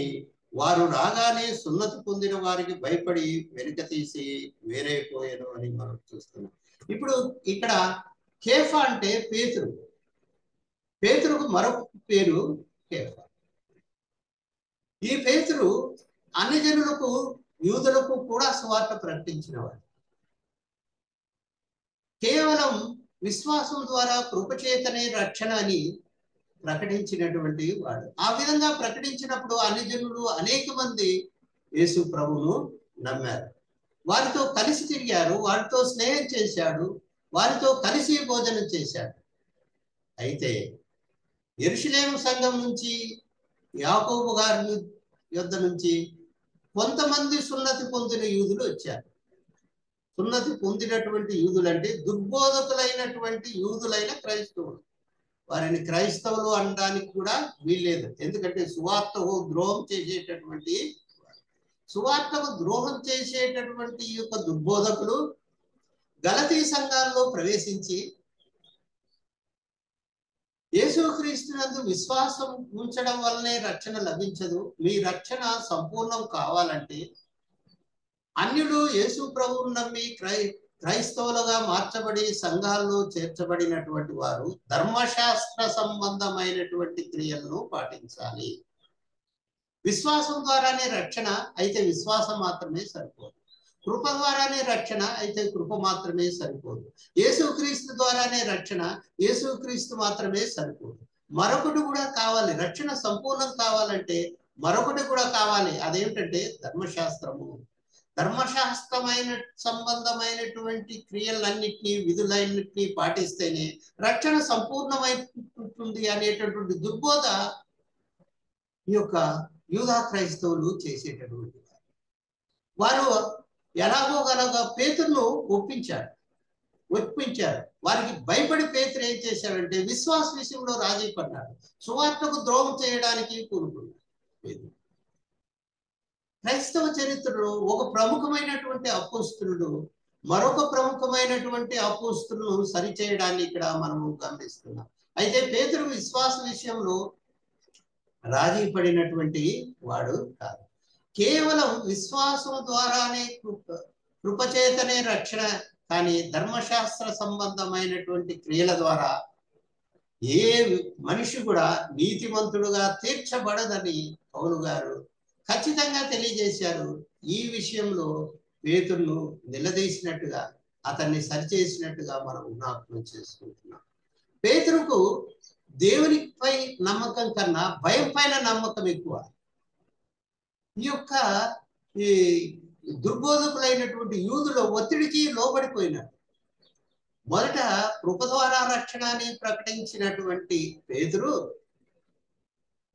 వారు రాగానే సున్నతి పొందిన వారికి భయపడి వెనుక తీసి వేరైపోయాను అని మనం చూస్తున్నాం. ఇప్పుడు ఇక్కడ కేఫా అంటే పేతురు. పేతురుకు మరొక పేరు కేఫా. ఈ పేతురు అన్ని జనులకు, యూదులకు కూడా సువార్త ప్రకటించినవాడు. కేవలం విశ్వాసం ద్వారా కృపచేతనే రక్షణ అని ప్రకటించినటువంటి వాడు. ఆ విధంగా ప్రకటించినప్పుడు అన్ని జనులు అనేక మంది యేసు ప్రభువును నమ్మారు. వారితో కలిసి తిరిగారు, వారితో స్నేహం చేశాడు, వారితో కలిసి భోజనం చేశాడు. అయితే యెరూషలేము సంఘం నుంచి, యాకోబు గారి యొద్ద నుంచి కొంతమంది సున్నతి పొందిన యూదులు వచ్చారు. సున్నతి పొందినటువంటి యూదులు అంటే దుర్బోధకులైనటువంటి యూదులైన క్రైస్తవులు. వారిని క్రైస్తవులు అనడానికి కూడా వీల్లేదు. ఎందుకంటే సువార్తకు ద్రోహం చేసేటటువంటి ఈ యొక్క దుర్బోధకులు గలతీ సంఘాల్లో ప్రవేశించి యేసుక్రీస్తునందు విశ్వాసం ఉంచడం వల్లనే రక్షణ లభించదు, మీ రక్షణ సంపూర్ణం కావాలంటే అన్యులు యేసు ప్రభువును నమ్మి క్రైస్తవులుగా మార్చబడి సంఘాల్లో చేర్చబడినటువంటి వారు ధర్మశాస్త్ర సంబంధమైనటువంటి క్రియలను పాటించాలి. విశ్వాసం ద్వారానే రక్షణ, అయితే విశ్వాసం మాత్రమే సరిపోదు. కృప ద్వారానే రక్షణ, అయితే కృప మాత్రమే సరిపోదు. యేసుక్రీస్తు ద్వారానే రక్షణ, యేసుక్రీస్తు మాత్రమే సరిపోదు. మరొకటి కూడా కావాలి. రక్షణ సంపూర్ణం కావాలంటే మరొకటి కూడా కావాలి. అదేమిటంటే ధర్మశాస్త్రము. ధర్మశాస్త్రమైన సంబంధమైనటువంటి క్రియలన్నిటినీ, విధులన్నిటినీ పాటిస్తేనే రక్షణ సంపూర్ణమైంటుంది అనేటటువంటి దుర్బోధ ఈ యొక్క యూదా క్రైస్తవులు చేసేటటువంటి వారు ఎలాగోగలగా పేతురును ఒప్పించారు. వారికి భయపడి పేతురు ఏం చేశాడంటే విశ్వాస విషయంలో రాజీ పడ్డాడు. సువార్తకు ద్రోహం చేయడానికి కూరుకున్నాడు. పేతురు క్రైస్తవ చరిత్రలో ఒక ప్రముఖమైనటువంటి అపోస్తులుడు మరొక ప్రముఖమైనటువంటి అపోస్తులను సరిచేయడాన్ని ఇక్కడ మనము గమనిస్తున్నాం. అయితే పేతురు విశ్వాస విషయంలో రాజీ పడినటువంటి వాడు కాదు. కేవలం విశ్వాసం ద్వారానే కృపచేతనే రక్షణ, కానీ ధర్మశాస్త్ర సంబంధమైనటువంటి క్రియల ద్వారా ఏ మనిషి కూడా నీతిమంతుడుగా తీర్చబడదని పౌలు గారు ఖచ్చితంగా తెలియజేశారు. ఈ విషయంలో పేతురును నిలదీసినట్టుగా, అతన్ని సరిచేసినట్టుగా మనం జ్ఞాపకం చేసుకుంటున్నాం. పేతురుకు దేవునిపై నమ్మకం కన్నా భయం పైన నమ్మకం ఎక్కువ. ఈ యొక్క దుర్బోధకులైనటువంటి యూదుల ఒత్తిడికి లోబడిపోయినాడు. మొదట కృప ద్వారా రక్షణ అని ప్రకటించినటువంటి పేతురు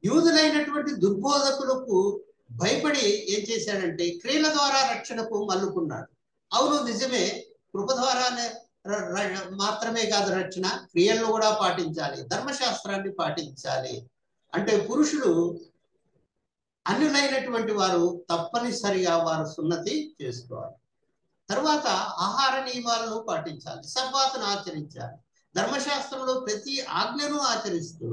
యూదులైనటువంటి దుర్బోధకులకు భయపడి ఏం చేశాడంటే క్రియల ద్వారా రక్షణకు మల్లుకున్నాడు. అవును, నిజమే, కృప ద్వారానే మాత్రమే కాదు రక్షణ, క్రియలను కూడా పాటించాలి, ధర్మశాస్త్రాన్ని పాటించాలి. అంటే పురుషులు అన్యులైనటువంటి వారు తప్పనిసరిగా వారు సున్నతి చేసుకోవాలి. తర్వాత ఆహార నియమాలను పాటించాలి, సబ్బాతును ఆచరించాలి. ధర్మశాస్త్రంలో ప్రతి ఆజ్ఞను ఆచరిస్తూ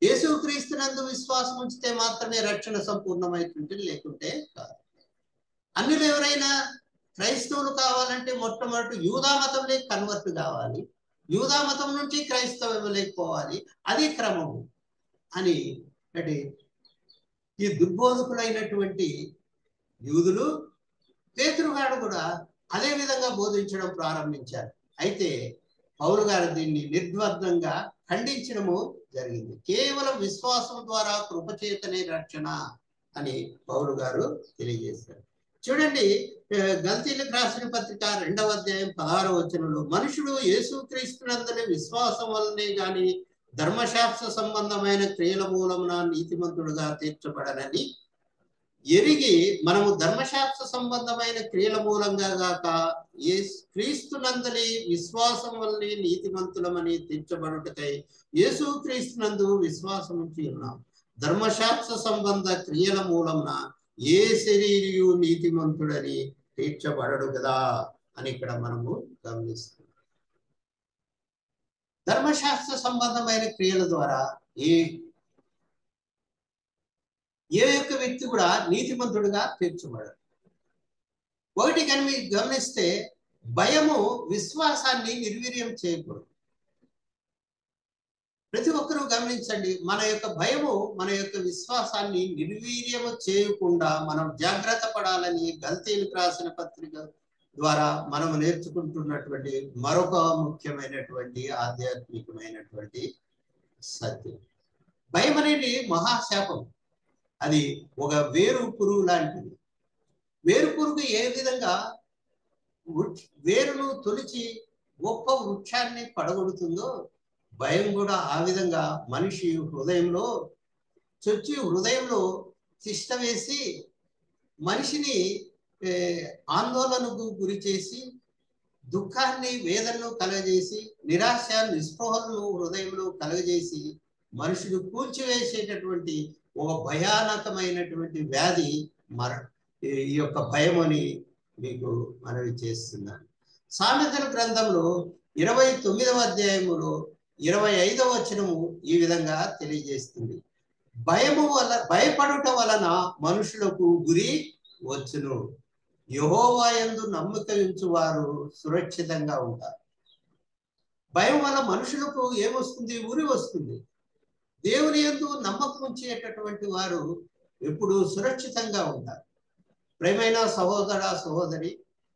యేసుక్రీస్తునందు విశ్వాసం ఉంచితే మాత్రమే రక్షణ సంపూర్ణమైతుంది, లేకుంటే కాదు. అన్యులు ఎవరైనా క్రైస్తవులు కావాలంటే మొట్టమొదటి యూదా మతంలో కన్వర్ట్ కావాలి, యూదా మతం నుంచి క్రైస్తవం లేకపోవాలి, అది క్రమము అని అంటే ఈ దుర్బోధకులైనటువంటి యూదులు పేతురుగాడు కూడా అదే విధంగా బోధించడం ప్రారంభించారు. అయితే పౌలు గారు దీన్ని నిర్ద్వంద్వంగా ఖండించడము జరిగింది. కేవలం విశ్వాసం ద్వారా కృపచేతనే రక్షణ అని పౌలు గారు తెలియజేశారు. చూడండి, గల్తీలకు రాసిన పత్రిక 2వ అధ్యాయం 16వ వచనంలో మనుషుడు యేసుక్రీస్తునందలి విశ్వాసం వల్లనే గాని ధర్మశాస్త్ర సంబంధమైన క్రియల మూలమున నీతిమంతుడుగా తీర్చబడనని ఎరిగి మనము ధర్మశాస్త్ర సంబంధమైన క్రియల మూలంగా గాక క్రీస్తునందలి విశ్వాసం వల్లనే నీతిమంతులమని తీర్చబడుటకై యేసుక్రీస్తునందు విశ్వాసం ఉంచి ఉన్నాం. ధర్మశాస్త్ర సంబంధ క్రియల మూలమున ఏ శరీరియు నీతిమంతుడని తీర్చబడడు కదా అని ఇక్కడ మనము గమనిస్తున్నాం. ధర్మశాస్త్ర సంబంధమైన క్రియల ద్వారా ఏ యొక్క వ్యక్తి కూడా నీతిమంతుడుగా తీర్చబడడు. ఒకటి గమనిస్తే భయము విశ్వాసాన్ని నిర్వీర్యం చేయకూడదు. ప్రతి ఒక్కరూ గమనించండి, మన యొక్క భయము మన యొక్క విశ్వాసాన్ని నిర్వీర్యము చేయకుండా మనం జాగ్రత్త పడాలని గల్తీలకు రాసిన పత్రిక ద్వారా మనం నేర్చుకుంటున్నటువంటి మరొక ముఖ్యమైనటువంటి ఆధ్యాత్మికమైనటువంటి సత్యం. భయం అనేది మహాశాపం. అది ఒక వేరు పురుగు లాంటిది. వేరు పురుగు ఏ విధంగా వేరును తొలిచి గొప్ప వృక్షాన్ని పడగొడుతుందో భయం కూడా ఆ విధంగా మనిషి హృదయంలో చొచ్చి హృదయంలో తిష్ట వేసి మనిషిని ఆందోళనకు గురి చేసి దుఃఖాన్ని వేదనను కలగజేసి నిరాశ నిస్పృహలను హృదయంలో కలగజేసి మనుషులు కూల్చివేసేటటువంటి ఒక భయానకమైనటువంటి వ్యాధి ఈ యొక్క భయం అని మీకు మనవి చేస్తున్నాను. సామెతల గ్రంథంలో 29వ అధ్యాయములో 25వ వచనము ఈ విధంగా తెలియజేస్తుంది. భయపడుట వలన మనుషులకు గురి వచ్చును, యెహోవా యందు నమ్మిక ఉంచువారు సురక్షితంగా ఉంటారు. భయం వల్ల మనుషులకు ఏమొస్తుంది? ఉరి వస్తుంది. దేవుని యందు నమ్మకం ఉంచేటటువంటి వారు ఎప్పుడు సురక్షితంగా ఉంటారు. ప్రియమైన సహోదర సహోదరి,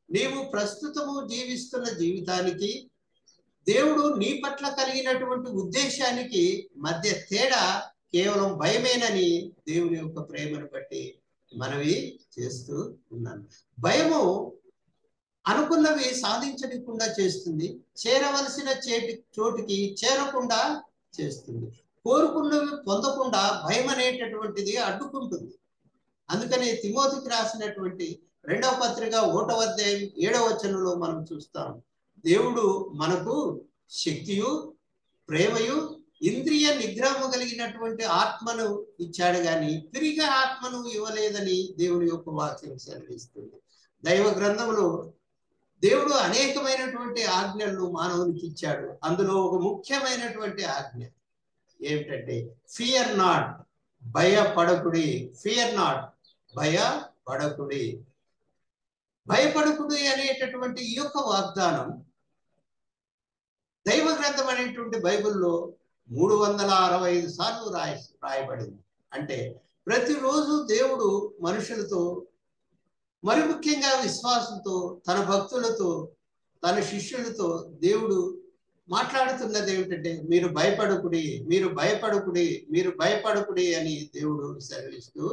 నీవు ప్రస్తుతము జీవిస్తున్న జీవితానికి దేవుడు నీ పట్ల కలిగినటువంటి ఉద్దేశానికి మధ్య తేడా కేవలం భయమేనని దేవుని యొక్క ప్రేమను బట్టి మనవి చేస్తూ ఉన్నాను. భయము అనుకున్నవి సాధించకుండా చేస్తుంది, చేరవలసిన చోటికి చేరకుండా చేస్తుంది, కోరుకున్నవి పొందకుండా భయం అనేటటువంటిది అడ్డుకుంటుంది. అందుకని తిమోతికి రాసినటువంటి 2వ పత్రిక 1వ అధ్యాయం 7వ వచనంలో మనం చూస్తాం, దేవుడు మనకు శక్తియు ప్రేమయు ఇంద్రియ నిగ్రహము కలిగినటువంటి ఆత్మను ఇచ్చాడు గాని తిరిగి ఆత్మను ఇవ్వలేదని దేవుని యొక్క వాక్యం సెలవిస్తుంది. దైవ గ్రంథంలో దేవుడు అనేకమైనటువంటి ఆజ్ఞలను మానవునికి ఇచ్చాడు. అందులో ఒక ముఖ్యమైనటువంటి ఆజ్ఞ ఏమిటంటే ఫియర్ నాట్, భయపడకుడి. ఫియర్ నాట్, భయపడకుడి. భయపడకుడి అనేటటువంటి ఈ యొక్క వాగ్దానం దైవ గ్రంథం అనేటువంటి బైబిల్లో 365 సార్లు రాయబడింది. అంటే ప్రతిరోజు దేవుడు మనుషులతో, మరి ముఖ్యంగా విశ్వాసంతో, తన భక్తులతో, తన శిష్యులతో దేవుడు మాట్లాడుతున్నది ఏమిటంటే మీరు భయపడకుడి, మీరు భయపడకుడి, మీరు భయపడకుడి అని దేవుడు సెలవిస్తూ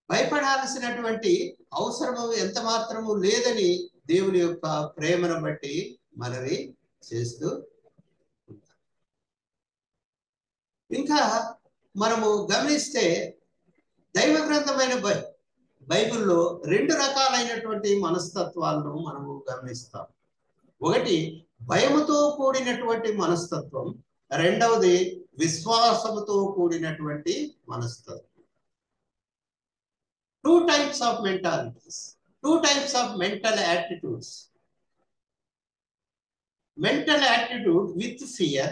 భయపడాల్సినటువంటి అవసరము ఎంత మాత్రము లేదని దేవుని యొక్క ప్రేమను బట్టి మనవి చేస్తూ ఉంటాం. ఇంకా మనము గమనిస్తే దైవ గ్రంథమైన బైబిల్లో 2 రకాలైనటువంటి మనస్తత్వాలను మనము గమనిస్తాం. ఒకటి భయముతో కూడినటువంటి మనస్తత్వం, రెండవది విశ్వాసముతో కూడినటువంటి మనస్తత్వం. 2 types of mentalities, 2 types of mental attitudes. Mental attitude with fear,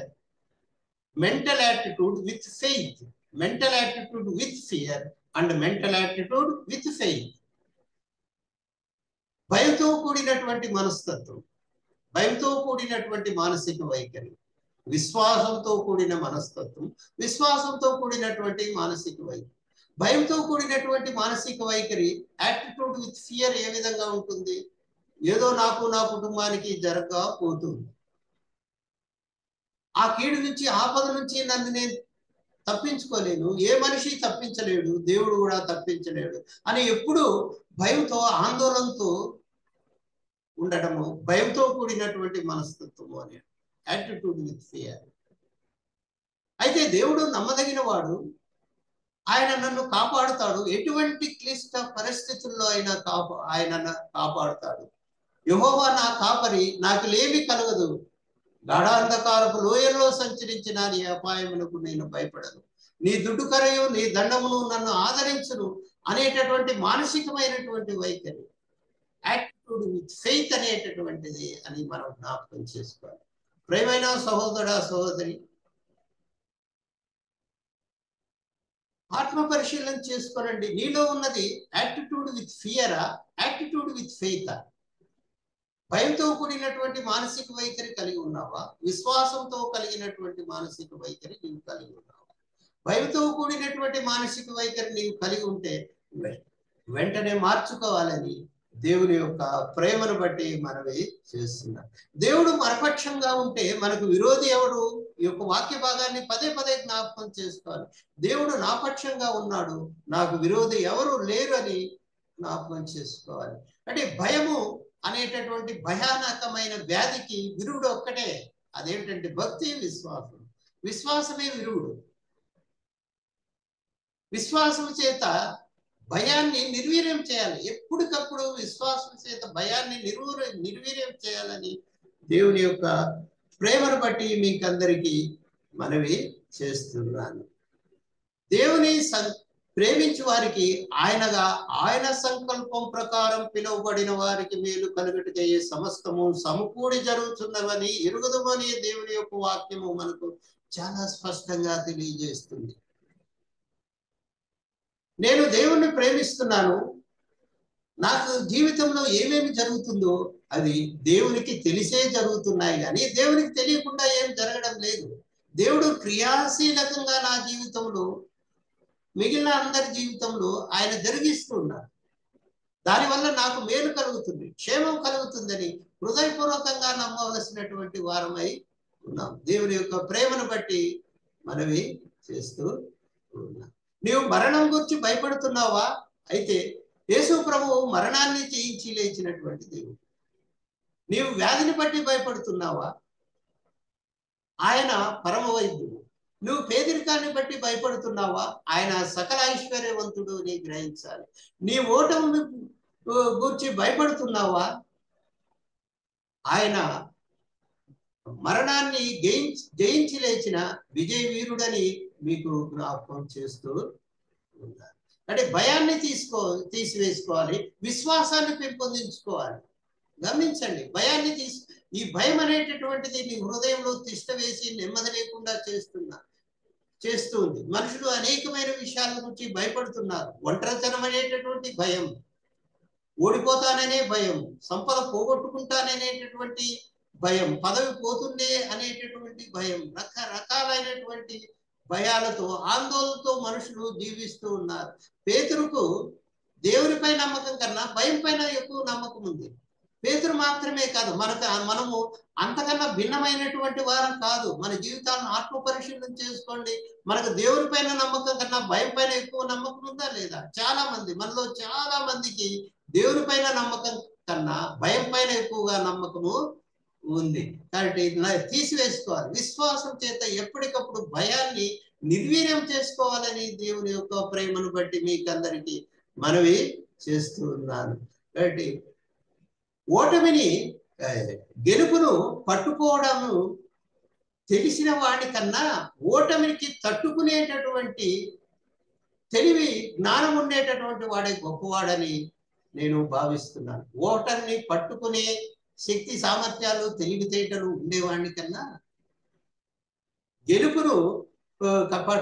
mental attitude with faith, mental attitude with fear and mental attitude with faith. భయంతో కూడినటువంటి మనస్తత్వం, భయంతో కూడినటువంటి మానసిక వైఖరి, విశ్వాసంతో కూడిన మనస్తత్వం, విశ్వాసంతో కూడినటువంటి మానసిక వైఖరి. భయంతో కూడినటువంటి మానసిక వైఖరి, యాటిట్యూడ్ విత్ ఫియర్ ఏ విధంగా ఉంటుంది? ఏదో నాకు నా కుటుంబానికి జరగకపోతుంది, ఆ కీడు నుంచి ఆపద నుంచి నన్ను నేను తప్పించుకోలేను, ఏ మనిషి తప్పించలేడు, దేవుడు కూడా తప్పించలేడు అని ఎప్పుడు భయంతో ఆందోళనతో ఉండటము భయంతో కూడినటువంటి మనస్తత్వము అని, యాటిట్యూడ్ విత్ ఫియర్. అయితే దేవుడు నమ్మదగిన వాడు, ఆయన నన్ను కాపాడుతాడు, ఎటువంటి క్లిష్ట పరిస్థితుల్లో అయినా ఆయన కాపాడుతాడు. యెహోవా నా కాపరి, నాకు లేమి కలగదు, గాఢాంధకారపు లోయల్లో సంచరించిన నీ అపాయమునకు నేను భయపడను, నీ దుడ్డుకరయు నీ దండమును నన్ను ఆదరించును అనేటటువంటి మానసికమైనటువంటి వైఖరి, యాటిట్యూడ్ విత్ ఫెయిత్ అనేటటువంటిది అని మనం జ్ఞాపకం చేసుకోవాలి. ప్రియమైన సహోదర సహోదరి, ఆత్మ పరిశీలన చేసుకోనండి. నీలో ఉన్నది యాటిట్యూడ్ విత్ ఫియరా, యాటిట్యూడ్ విత్ ఫెయితా? భయంతో కూడినటువంటి మానసిక వైఖరి కలిగి ఉన్నావా? విశ్వాసంతో కలిగినటువంటి మానసిక వైఖరి నీవు కలిగి ఉన్నావా? భయంతో కూడినటువంటి మానసిక వైఖరి నీవు కలిగి ఉంటే వెంటనే మార్చుకోవాలని దేవుని యొక్క ప్రేమను బట్టి మనవి చేస్తున్నాం. దేవుడు మనపక్షంగా ఉంటే మనకు విరోధి ఎవడు? ఈ యొక్క వాక్య భాగాన్ని పదే పదే జ్ఞాపకం చేసుకోవాలి. దేవుడు నా పక్షంగా ఉన్నాడు, నాకు విరోధి ఎవరు లేరు అని జ్ఞాపకం చేసుకోవాలి. అంటే భయము అనేటటువంటి భయానకమైన వ్యాధికి విరుగుడు ఒక్కటే, అదేంటంటే భక్తి, విశ్వాసం. విశ్వాసమే విరుగుడు. విశ్వాసం చేత భయాన్ని నిర్వీర్యం చేయాలి. ఎప్పటికప్పుడు విశ్వాసం చేత భయాన్ని నిర్వీర్యం చేయాలని దేవుని యొక్క ప్రేమను బట్టి మీకందరికీ మనవి చేస్తున్నాను. దేవుని ప్రేమించు వారికి ఆయన సంకల్పం ప్రకారం పిలువబడిన వారికి మేలు కలుగుటకయ్యే సమస్తము సమకూడి జరుగుతున్నవని ఎరుగుదమని దేవుని యొక్క వాక్యము మనకు చాలా స్పష్టంగా తెలియజేస్తుంది. నేను దేవుణ్ణి ప్రేమిస్తున్నాను, నాకు జీవితంలో ఏమేమి జరుగుతుందో అది దేవునికి తెలిసే జరుగుతున్నాయి, కానీ దేవునికి తెలియకుండా ఏం జరగడం లేదు. దేవుడు క్రియాశీలకంగా నా జీవితంలో, మిగిలిన అందరి జీవితంలో ఆయన జరిగిస్తున్నాడు. దానివల్ల నాకు మేలు కలుగుతుంది, క్షేమం కలుగుతుందని హృదయపూర్వకంగా నమ్మవలసినటువంటి వారమై ఉన్నాం. దేవుని యొక్క ప్రేమను బట్టి మనవి చేస్తూ ఉన్నాం. నీవు మరణం గురించి భయపడుతున్నావా? అయితే యేసు ప్రభువు మరణాన్ని జయించి లేచినటువంటి దేవుడు. నీవు వ్యాధిని బట్టి భయపడుతున్నావా? ఆయన పరమ వైద్యుడు. నువ్వు పేదరికాన్ని బట్టి భయపడుతున్నావా? ఆయన సకల ఐశ్వర్యవంతుడు నీ గ్రహించాలి. నీ ఓటమి గురించి భయపడుతున్నావా? ఆయన మరణాన్ని జయించి లేచిన విజయ వీరుడని మీకు జ్ఞాపకం చేస్తూ ఉన్నారు. అంటే భయాన్ని తీసివేసుకోవాలి, విశ్వాసాన్ని పెంపొందించుకోవాలి. గమనించండి, భయాన్ని ఈ భయం అనేటటువంటిది నీ హృదయంలో తిష్ట వేసి నెమ్మది లేకుండా చేస్తుంది. మనుషులు అనేకమైన విషయాల గురించి భయపడుతున్నారు. ఒంటరితనం అనేటటువంటి భయం, ఓడిపోతాననే భయం, సంపద పోగొట్టుకుంటాననేటటువంటి భయం, పదవి పోతుండే అనేటటువంటి భయం, రకరకాలైనటువంటి భయాలతో, ఆందోళనతో మనుషులు జీవిస్తూ ఉన్నారు. పేతురుకు దేవునిపై నమ్మకం కన్నా భయం పైన ఎక్కువ నమ్మకం ఉంది. పేతురు మాత్రమే కాదు, మనము అంతకన్నా భిన్నమైనటువంటి వారం కాదు. మన జీవితాలను ఆత్మ పరిశీలన చేసుకోండి. మనకు దేవుని పైన నమ్మకం కన్నా భయం పైన ఎక్కువ నమ్మకం ఉందా లేదా? చాలా మంది, మనలో చాలా మందికి దేవుని పైన నమ్మకం కన్నా భయం పైన ఎక్కువగా నమ్మకము ఉంది. కాబట్టి తీసివేసుకోవాలి. విశ్వాసం చేత ఎప్పటికప్పుడు భయాన్ని నిర్వీర్యం చేసుకోవాలని దేవుని యొక్క ప్రేమను బట్టి మీకందరికీ మనవి చేస్తూ ఉన్నాను. కాబట్టి ఓటమిని గెలుపును పట్టుకోవడము తెలిసిన వాడి కన్నా ఓటమికి తట్టుకునేటటువంటి తెలివి జ్ఞానం ఉండేటటువంటి వాడే గొప్పవాడని నేను భావిస్తున్నాను. ఓటమిని పట్టుకునే శక్తి సామర్థ్యాలు తెలివితేటలు ఉండేవాడి కన్నా గెలుపును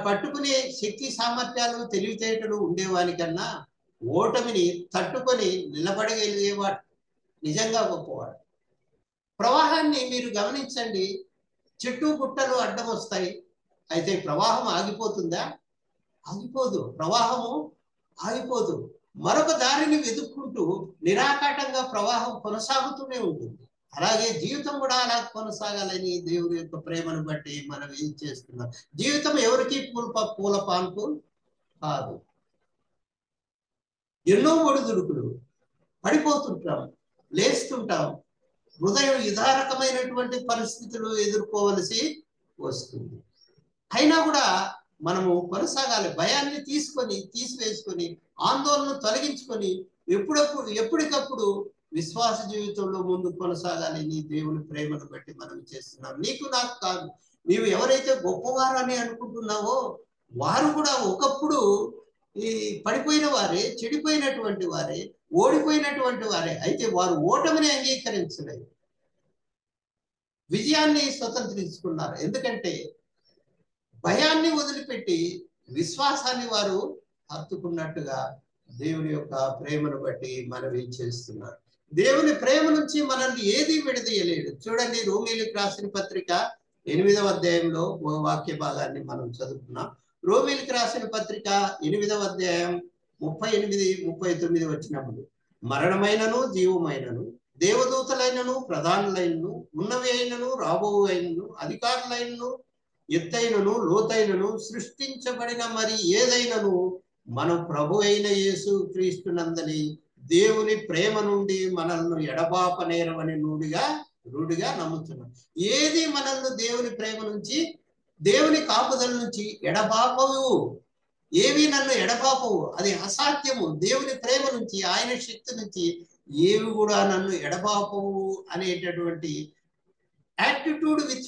పట్టుకునే శక్తి సామర్థ్యాలు తెలివితేటలు ఉండేవాని కన్నా ఓటమిని తట్టుకొని నిలబడగలిగేవాడు నిజంగా గొప్పవాడు. ప్రవాహాన్ని మీరు గమనించండి. చెట్టు గుట్టలు అడ్డం వస్తాయి, అయితే ప్రవాహం ఆగిపోతుందా? ఆగిపోదు. ప్రవాహము ఆగిపోదు. మరొక దారిని వెతుక్కుంటూ నిరాకాటంగా ప్రవాహం కొనసాగుతూనే ఉంటుంది. అలాగే జీవితం కూడా అలా కొనసాగాలని దేవుడి యొక్క ప్రేమను బట్టి మనం ఏం చేస్తున్నాం. జీవితం ఎవరికి పూల పాన్పు కాదు. ఎన్నో ఒడిదుడుకులు, పడిపోతుంటాం, లేస్తుంటాం, హృదయం విధారకమైనటువంటి పరిస్థితులు ఎదుర్కోవలసి వస్తుంది. అయినా కూడా మనము కొనసాగాలి. భయాన్ని తీసివేసుకొని ఆందోళన తొలగించుకొని ఎప్పటికప్పుడు విశ్వాస జీవితంలో ముందు కొనసాగాలి. నీ దేవుని ప్రేమను బట్టి మనం చేస్తున్నాం. నీకు నాకు కాదు, నీవు ఎవరైతే గొప్పవారు అని అనుకుంటున్నావో వారు కూడా ఒకప్పుడు ఈ పడిపోయిన వారే, చెడిపోయినటువంటి వారే, ఓడిపోయినటువంటి వారే. అయితే వారు ఓటమిని అంగీకరించలేదు, విజయాన్ని స్వతంత్రించుకున్నారు. ఎందుకంటే భయాన్ని వదిలిపెట్టి విశ్వాసాన్ని వారు హత్తుకున్నట్టుగా దేవుని యొక్క ప్రేమను బట్టి మనవి చేస్తున్నారు. దేవుని ప్రేమ నుంచి మనల్ని ఏది విడదీయలేడు. చూడండి, రోమీయులకు రాసిన పత్రిక 8వ అధ్యాయంలో వాక్య భాగాన్ని మనం చదువుకున్నాం. రోమీయులకు రాసిన పత్రిక 8వ అధ్యాయం 38-39 వచ్చినప్పుడు, మరణమైనను జీవమైనను, దేవదూతలైనను, ప్రధానులైనను, ఉన్నవి అయినను, రాబోవు అయినను, అధికారులైనను, ఎత్తైనను, లోతైనను, సృష్టించబడిన మరి ఏదైనను మన ప్రభు అయిన యేసు క్రీస్తునందని దేవుని ప్రేమ నుండి మనల్ని ఎడబాపనేరవని రూఢిగా నమ్ముతున్నాం. ఏది మనల్ని దేవుని ప్రేమ నుంచి, దేవుని కాపుదల నుంచి ఎడబాపవు. ఏవి నన్ను ఎడబాపవు, అది అసాధ్యము. దేవుని ప్రేమ నుంచి, ఆయన శక్తి నుంచి ఏవి కూడా నన్ను ఎడబాపవు అనేటటువంటి యాటిట్యూడ్ విత్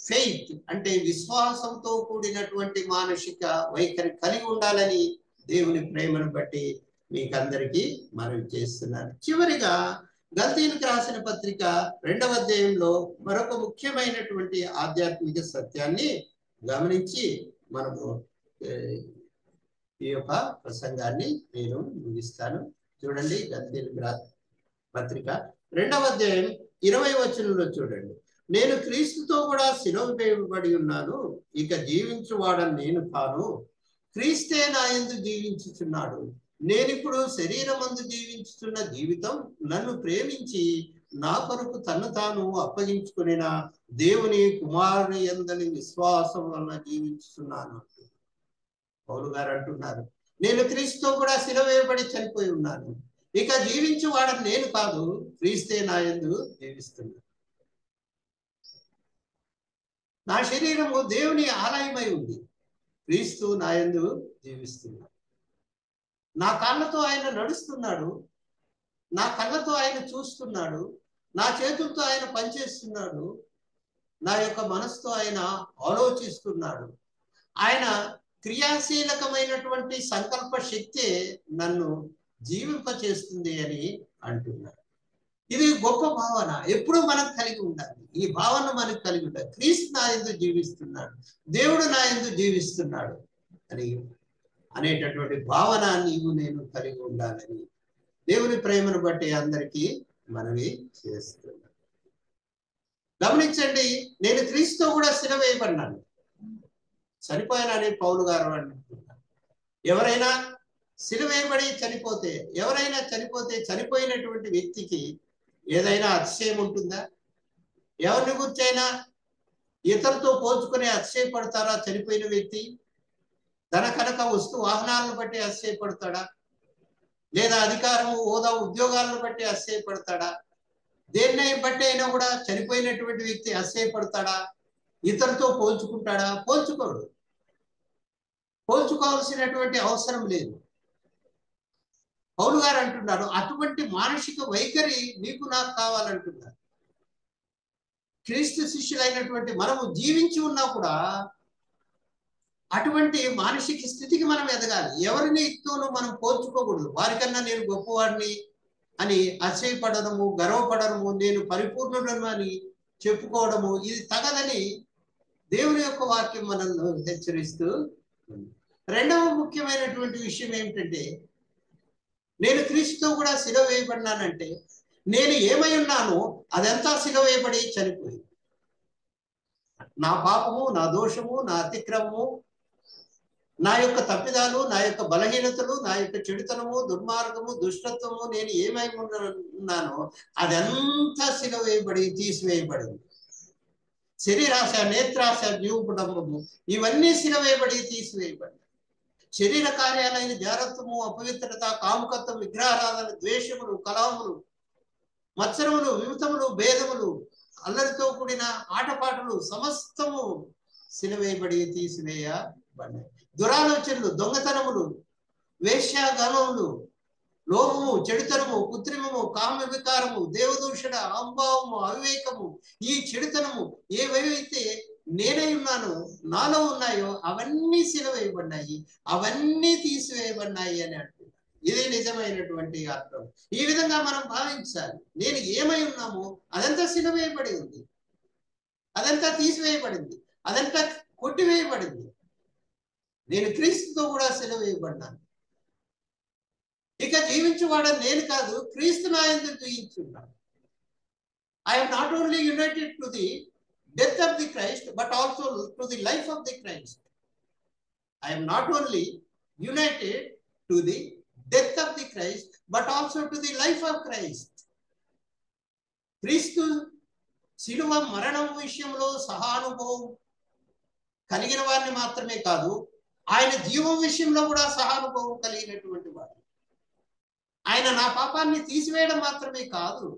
ఫెయిత్, అంటే విశ్వాసంతో కూడినటువంటి మానసిక వైఖరి కలిగి ఉండాలని దేవుని ప్రేమను బట్టి మీకందరికీ మనవి చేస్తున్నాను. చివరిగా గల్తీయులకు రాసిన పత్రిక 2వ అధ్యాయంలో మరొక ముఖ్యమైనటువంటి ఆధ్యాత్మిక సత్యాన్ని గమనించి మనము ఈ యొక్క ప్రసంగాన్ని నేను ముగిస్తాను. చూడండి, గల్తీయులకు పత్రిక 2వ అధ్యాయం 20వ వచనంలో చూడండి. నేను క్రీస్తుతో కూడా శిలువ వేయబడి ఉన్నాను, ఇక జీవించువాడని నేను కాను, క్రీస్తే నా యందు జీవించుచున్నాడు. నేనిప్పుడు శరీరమందు జీవించుతున్న జీవితం నన్ను ప్రేమించి నా కొరకు తన్ను తాను అప్పగించుకునిన దేవుని కుమారుని యందని విశ్వాసం వలన జీవించుతున్నాను. పౌలు గారు అంటున్నారు, నేను క్రీస్తుతో కూడా శిలువ వేయబడి చనిపోయి ఉన్నాను, ఇక జీవించువాడని నేను కాదు, క్రీస్తే నా యందు జీవిస్తున్నాను. నా శరీరము దేవుని ఆలయమై ఉంది, క్రీస్తు నా యందు జీవిస్తున్నాడు. నా కాళ్ళతో ఆయన నడుస్తున్నాడు, నా కళ్ళతో ఆయన చూస్తున్నాడు, నా చేతులతో ఆయన పనిచేస్తున్నాడు, నా యొక్క మనసుతో ఆయన ఆలోచిస్తున్నాడు. ఆయన క్రియాశీలకమైనటువంటి సంకల్ప శక్తే నన్ను జీవింపచేస్తుంది అని అంటున్నాడు. ఇది గొప్ప భావన, ఎప్పుడు మనం కలిగి ఉండాలి. ఈ భావన మనకు కలిగి ఉండాలి. క్రీస్తు నా యందు జీవిస్తున్నాడు, దేవుడు నా యందు జీవిస్తున్నాడు అనేటటువంటి భావన నీవు నేను కలిగి ఉండాలని దేవుని ప్రేమను బట్టి అందరికీ మనవి చేస్తున్నాను. గమనించండి, నేను క్రీస్తుతో కూడా శిలువ వేయబడినాను, చనిపోయానని పౌలు గారు అంటున్నారు. ఎవరైనా శిలువ వేయబడి చనిపోతే, ఎవరైనా చనిపోతే చనిపోయినటువంటి వ్యక్తికి ఏదైనా అతిశయం ఉంటుందా? ఎవరిని గురించైనా ఇతరులతో పోల్చుకునే అతిశయపడతారా? చనిపోయిన వ్యక్తి తన కనుక వస్తు వాహనాలను బట్టి అతిశయపడతాడా? లేదా అధికారము, హోదా, ఉద్యోగాలను బట్టి అసహ్యపడతాడా? దేన్ని బట్టి అయినా కూడా చనిపోయినటువంటి వ్యక్తి అసహ్యపడతాడా? ఇతరులతో పోల్చుకుంటాడా? పోల్చుకోడు. పోల్చుకోవాల్సినటువంటి అవసరం లేదు. పౌలు గారు అంటున్నారు, అటువంటి మానసిక వైఖరి నీకు నాకు కావాలంటున్నారు. క్రీస్తు శిష్యులైనటువంటి మనము జీవించి ఉన్నా కూడా అటువంటి మానసిక స్థితికి మనం ఎదగాలి. ఎవరినితోనూ మనం పోల్చుకోకూడదు. వారికన్నా నేను గొప్పవాడిని అని అసహ్యపడడము, గర్వపడడము, నేను పరిపూర్ణుడను అని చెప్పుకోవడము, ఇది తగదని దేవుని యొక్క వాక్యం మనల్ని హెచ్చరిస్తూ. రెండవ ముఖ్యమైనటువంటి విషయం ఏమిటంటే, నేను క్రీస్తుతో కూడా సిలువ వేయబడినానంటే నేను ఏమై ఉన్నానో అదంతా సిలువ వేయబడి చనిపోయింది. నా పాపము, నా దోషము, నా అతిక్రమము, నా యొక్క తప్పిదాలు, నా యొక్క బలహీనతలు, నా యొక్క చెడుతనము, దుర్మార్గము, దుష్టత్వము, నేను ఏమై ఉన్నానో అదంతా సిలువ వేయబడి తీసివేయబడింది. శరీరాశ, నేత్రాశ, జీవకుడంబము, ఇవన్నీ సిలువ వేయబడి తీసివేయబడి శరీర కార్యాలైన జారత్వము, అపవిత్రత, కాముకత్వం, విగ్రహారాధన, ద్వేషములు, కలహములు, మత్సరములు, విమతములు, భేదములు, అల్లరితో కూడిన ఆటపాటలు సమస్తము సిలువేయబడి తీసివేయబడ్డాయి. దురాలోచనలు, దొంగతనములు, వేశ్యాగమములు, లోభము, చెడుతనము, కృత్రిమము, కామ వికారము, దేవదూషణ, అంభావము, అవివేకము, ఈ చెడుతనము ఏవైతే నేనై ఉన్నానో, నాలో ఉన్నాయో అవన్నీ సిలువేయబడినాయి, అవన్నీ తీసివేయబడినాయి అని అంటున్నారు. ఇది నిజమైనటువంటి అర్థం. ఈ విధంగా మనం భావించాలి. నేను ఏమై ఉన్నామో అదంతా సిలువేయబడి ఉంది, అదంతా తీసివేయబడింది, అదంతా కొట్టివేయబడింది. నేను క్రీస్తుతో కూడా సిలువేయబడ్డాను. ఇక జీవించువాడని నేను కాదు, క్రీస్తు నా యందు జీవించున్నాను. I'm not only united to the death of the Christ, but also to the life of the Christ. I am not only united to the death of the Christ, but also to the life of Christ. క్రీస్తు శిలువ మరణం విషయంలో సహానుభవం కలిగిన వారిని మాత్రమే కాదు, ఆయన జీవం విషయంలో కూడా సహానుభవం కలిగినటువంటి వాడు. ఆయన నా పాపాన్ని తీసివేయడం మాత్రమే కాదు,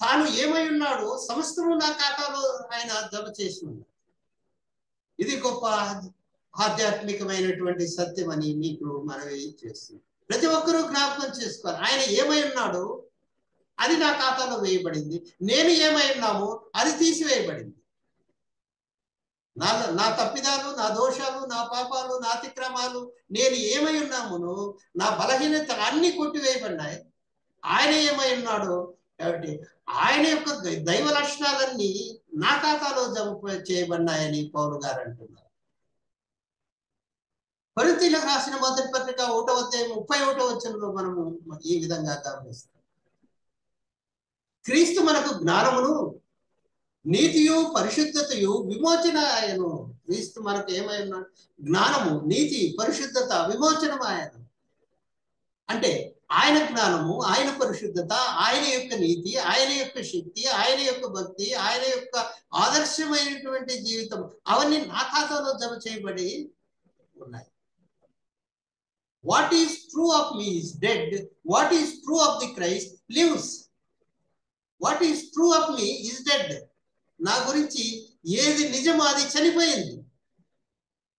తాను ఏమై ఉన్నాడో సమస్తము నా ఖాతాలో ఆయన జమ చేసి ఉన్నాడు. ఇది గొప్ప ఆధ్యాత్మికమైనటువంటి సత్యం అని మీకు మనవి చేస్తుంది. ప్రతి ఒక్కరూ జ్ఞాపకం చేసుకోవాలి. ఆయన ఏమై ఉన్నాడో అది నా ఖాతాలో వేయబడింది, నేను ఏమై ఉన్నామో అది తీసివేయబడింది. నా తప్పిదాలు, నా దోషాలు, నా పాపాలు, నా అతిక్రమాలు, నేను ఏమై ఉన్నామునో నా బలహీనత అన్ని కొట్టివేయబడినాయి. ఆయన ఏమై ఉన్నాడో కాబట్టి ఆయన యొక్క దైవ లక్షణాలన్నీ నా ఖాతాలో జమ చేయబడినాయని పౌలు గారు అంటున్నారు. కొరింథీయులకు రాసిన మొదటి పత్రిక 1వ అధ్యాయం 31వ వచనంలో మనము ఈ విధంగా గమనిస్తాం. క్రీస్తు మనకు జ్ఞానమును, నీతియు, పరిశుద్ధతయు, విమోచన ఆయను. క్రీస్తు మనకు ఏమై ఉన్నాడు? జ్ఞానము, నీతి, పరిశుద్ధత, విమోచనం ఆయన. అంటే ఆయన జ్ఞానము, ఆయన పరిశుద్ధత, ఆయన యొక్క నీతి, ఆయన యొక్క శక్తి, ఆయన యొక్క భక్తి, ఆయన యొక్క ఆదర్శమైనటువంటి జీవితం అవన్నీ నా ఖాతాలో జమ చేయబడి ఉన్నాయి. What is true of me is dead, what is true of the Christ lives. What is true of me is dead. నా గురించి ఏది నిజమో అది చనిపోయింది.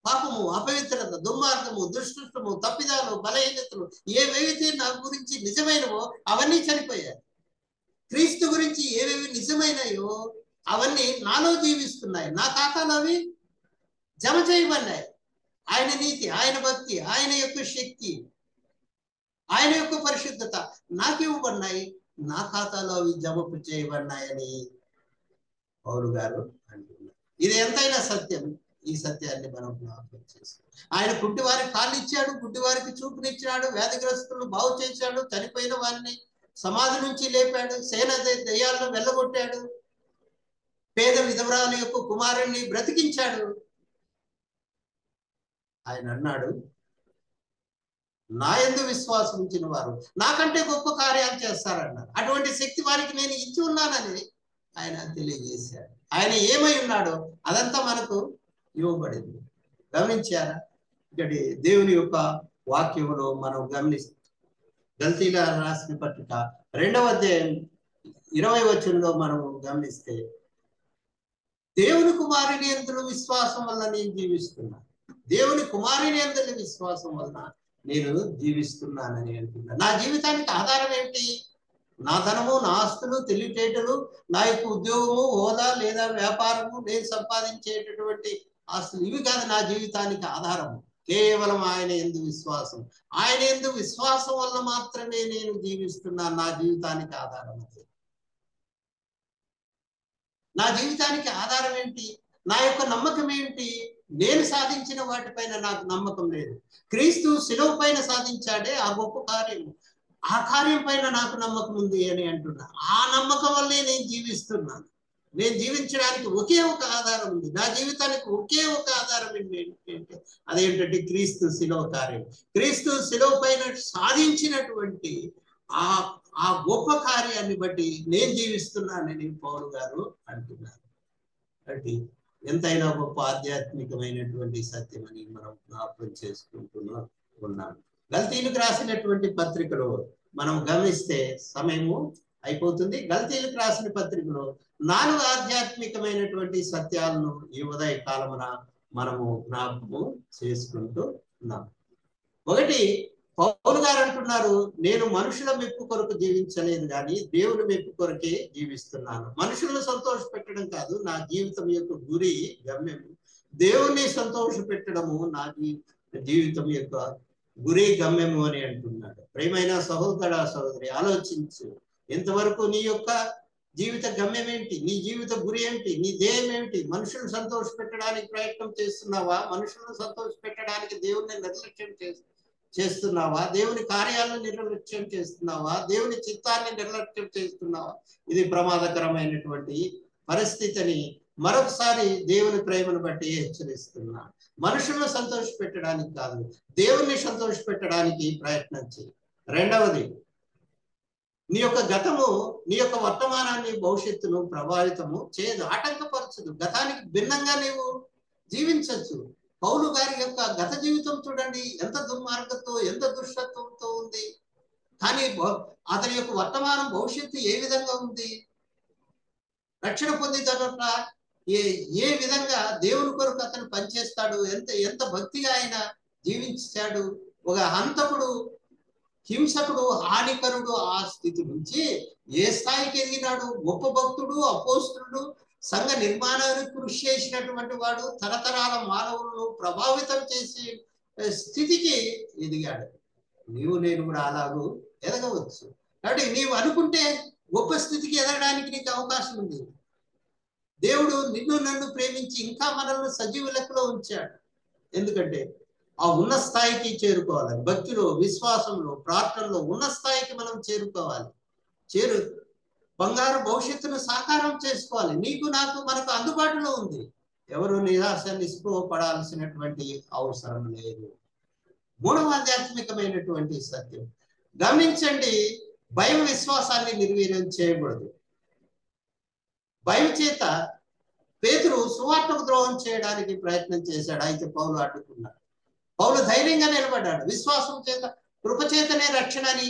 పాపము, అపవిత్రత, దుర్మార్గము, దుష్టత్వము, తప్పిదాలు, బలహీనతలు ఏవేవైతే నా గురించి నిజమైనవో అవన్నీ చనిపోయాయి. క్రీస్తు గురించి ఏవేవి నిజమైనాయో అవన్నీ నాలో జీవిస్తున్నాయి. నా ఖాతాలో అవి జమ చేయబడినాయి. ఆయన నీతి, ఆయన భక్తి, ఆయన యొక్క శక్తి, ఆయన యొక్క పరిశుద్ధత నాకు ఇవ్వబడినాయి. నా ఖాతాలో అవి జమ చేయబడినాయని పౌలు గారు అంటున్నారు. ఇది ఎంతైనా సత్యం. ఈ సత్యాన్ని మనం జ్ఞాపకం చేసుకోవాలి. ఆయన గుడ్డివారికి కాళ్ళు ఇచ్చాడు, గుడ్డివారికి చూపునిచ్చాడు, వ్యాధిగ్రస్తులను బాగు చేశాడు, చనిపోయిన వారిని సమాధి నుంచి లేపాడు, సేన దయ్యాలను వెళ్ళగొట్టాడు, పేద విధవరాల యొక్క కుమారుణ్ణి బ్రతికించాడు. ఆయన అన్నాడు, నా యందు విశ్వాసం ఉంచిన వారు నాకంటే గొప్ప కార్యాలు చేస్తారన్నారు. అటువంటి శక్తి వారికి నేను ఇచ్చి ఉన్నానని ఆయన తెలియజేశాడు. ఆయన ఏమై ఉన్నాడో అదంతా మనకు ఇవ్వబడింది. గమనించారా? ఇక్కడ దేవుని యొక్క వాక్యములో మనం గమనిస్తాం. గల్తీల రాసిన పత్రిక 2వ అధ్యాయం 20వ వచనంలో మనం గమనిస్తే, దేవుని కుమారుని యందు విశ్వాసం వల్ల నేను జీవిస్తున్నాను, దేవుని కుమారుని యందు విశ్వాసం వల్ల నేను జీవిస్తున్నానని అంటున్నాను. నా జీవితానికి ఆధారం ఏంటి? నా ధనము, నా ఆస్తులు, తెలివితేటలు, నా యొక్క ఉద్యోగము, హోదా లేదా వ్యాపారము, నేను సంపాదించేటటువంటి ఆస్తులు, ఇవి కాదు నా జీవితానికి ఆధారము. కేవలం ఆయన యందు విశ్వాసం. ఆయన యందు విశ్వాసం వల్ల మాత్రమే నేను జీవిస్తున్నాను. నా జీవితానికి ఆధారం అది. నా జీవితానికి ఆధారం ఏంటి? నా యొక్క నమ్మకం ఏంటి? నేను సాధించిన వాటిపైన నాకు నమ్మకం లేదు. క్రీస్తు శిలువ పైన సాధించాడే ఆ గొప్ప కార్యం, ఆ కార్యం పైన నాకు నమ్మకం ఉంది అని అంటున్నా. ఆ నమ్మకం వల్లే నేను జీవిస్తున్నాను. నేను జీవించడానికి ఒకే ఒక ఆధారం ఉంది. నా జీవితానికి ఒకే ఒక ఆధారం ఏంటంటే అదేంటంటే క్రీస్తు శిలువ కార్యం. క్రీస్తు శిలువ పైన సాధించినటువంటి ఆ గొప్ప కార్యాన్ని బట్టి నేను జీవిస్తున్నానని పౌలు గారు అంటున్నారు. అంటే ఎంతైనా గొప్ప ఆధ్యాత్మికమైనటువంటి సత్యం అని మనం జ్ఞాపకం ఉన్నాం. గల్తీలకు రాసినటువంటి పత్రికలో మనం గమనిస్తే, సమయము అయిపోతుంది. గల్తీలకు రాసిన పత్రికలో 4 ఆధ్యాత్మికమైనటువంటి సత్యాలను ఈ ఉదయ కాలమున మనము జ్ఞాపకము చేసుకుంటూ ఉన్నాం. ఒకటి, పౌలు గారు అంటున్నారు, నేను మనుషుల మెప్పు కొరకు జీవించలేదు కానీ దేవుని మెప్పు కొరకే జీవిస్తున్నాను. మనుషులను సంతోష పెట్టడం కాదు నా జీవితం యొక్క గురి, గమ్యము. దేవుణ్ణి సంతోష పెట్టడము నా జీవితం యొక్క గురి, గమ్యము అని అంటున్నాడు. ప్రియమైన సహోదర సహోదరి, ఆలోచించు. ఎంతవరకు నీ యొక్క జీవిత గమ్యం ఏంటి? నీ జీవిత గురి ఏంటి? నీ ధ్యేయం ఏంటి? మనుషులను సంతోష పెట్టడానికి ప్రయత్నం చేస్తున్నావా? మనుషులను సంతోష పెట్టడానికి దేవుణ్ణి నిర్లక్ష్యం చేస్తున్నావా? దేవుని కార్యాలను నిర్లక్ష్యం చేస్తున్నావా? దేవుని చిత్తాన్ని నిర్లక్ష్యం చేస్తున్నావా? ఇది ప్రమాదకరమైనటువంటి పరిస్థితిని మరొకసారి దేవుని ప్రేమను బట్టి హెచ్చరిస్తున్నా. మనుషులను సంతోష పెట్టడానికి కాదు, దేవుణ్ణి సంతోష పెట్టడానికి ప్రయత్నం చేయి. రెండవది, నీ యొక్క గతము నీ యొక్క వర్తమానాన్ని, భవిష్యత్తును ప్రభావితము చేయదు, ఆటంకపరచదు. గతానికి భిన్నంగా నీవు జీవించవచ్చు. పౌలు గారి యొక్క గత జీవితం చూడండి, ఎంత దుర్మార్గంతో, ఎంత దుష్టత్వంతో ఉంది. కానీ అతని యొక్క వర్తమానం, భవిష్యత్తు ఏ విధంగా ఉంది? రక్షణ పొందిన తర్వాత ఏ విధంగా దేవుని కొరకు అతను పనిచేస్తాడు, ఎంత భక్తిగా ఆయన జీవించాడు. ఒక హంతకుడు, హింసకుడు, హానికరుడు ఆ స్థితి నుంచి ఏ స్థాయికి ఎదిగినాడు? గొప్ప భక్తుడు, అపోస్తులుడు, సంఘ నిర్మాణానికి కృషి చేసినటువంటి వాడు, తరతరాల మానవులను ప్రభావితం చేసే స్థితికి ఎదిగాడు. నేను కూడా అలాగూ ఎదగవచ్చు. కాబట్టి నీవు అనుకుంటే గొప్ప స్థితికి ఎదగడానికి నీకు అవకాశం ఉంది. దేవుడు నన్ను ప్రేమించి ఇంకా మనల్ని సజీవ లెక్కలో ఉంచాడు. ఎందుకంటే ఆ ఉన్న స్థాయికి చేరుకోవాలి. భక్తిలో, విశ్వాసంలో, ప్రార్థనలో ఉన్న స్థాయికి మనం చేరుకోవాలి. బంగారు భవిష్యత్తును సాకారం చేసుకోవాలి. నీకు, నాకు, మనకు అందుబాటులో ఉంది. ఎవరు నిరాశ, నిస్పృహ పడాల్సినటువంటి అవసరం లేదు. 3వ ఆధ్యాత్మికమైనటువంటి సత్యం గమనించండి, భయం విశ్వాసాన్ని నిర్వీర్యం చేయకూడదు. భయం చేత పేతురు సువార్తకు ద్రోహం చేయడానికి ప్రయత్నం చేశాడు. అయితే పౌలు అడ్డుకున్నాడు. పౌలు ధైర్యంగా నిలబడ్డాడు. విశ్వాసం చేత, కృపచేతనే రక్షణ అని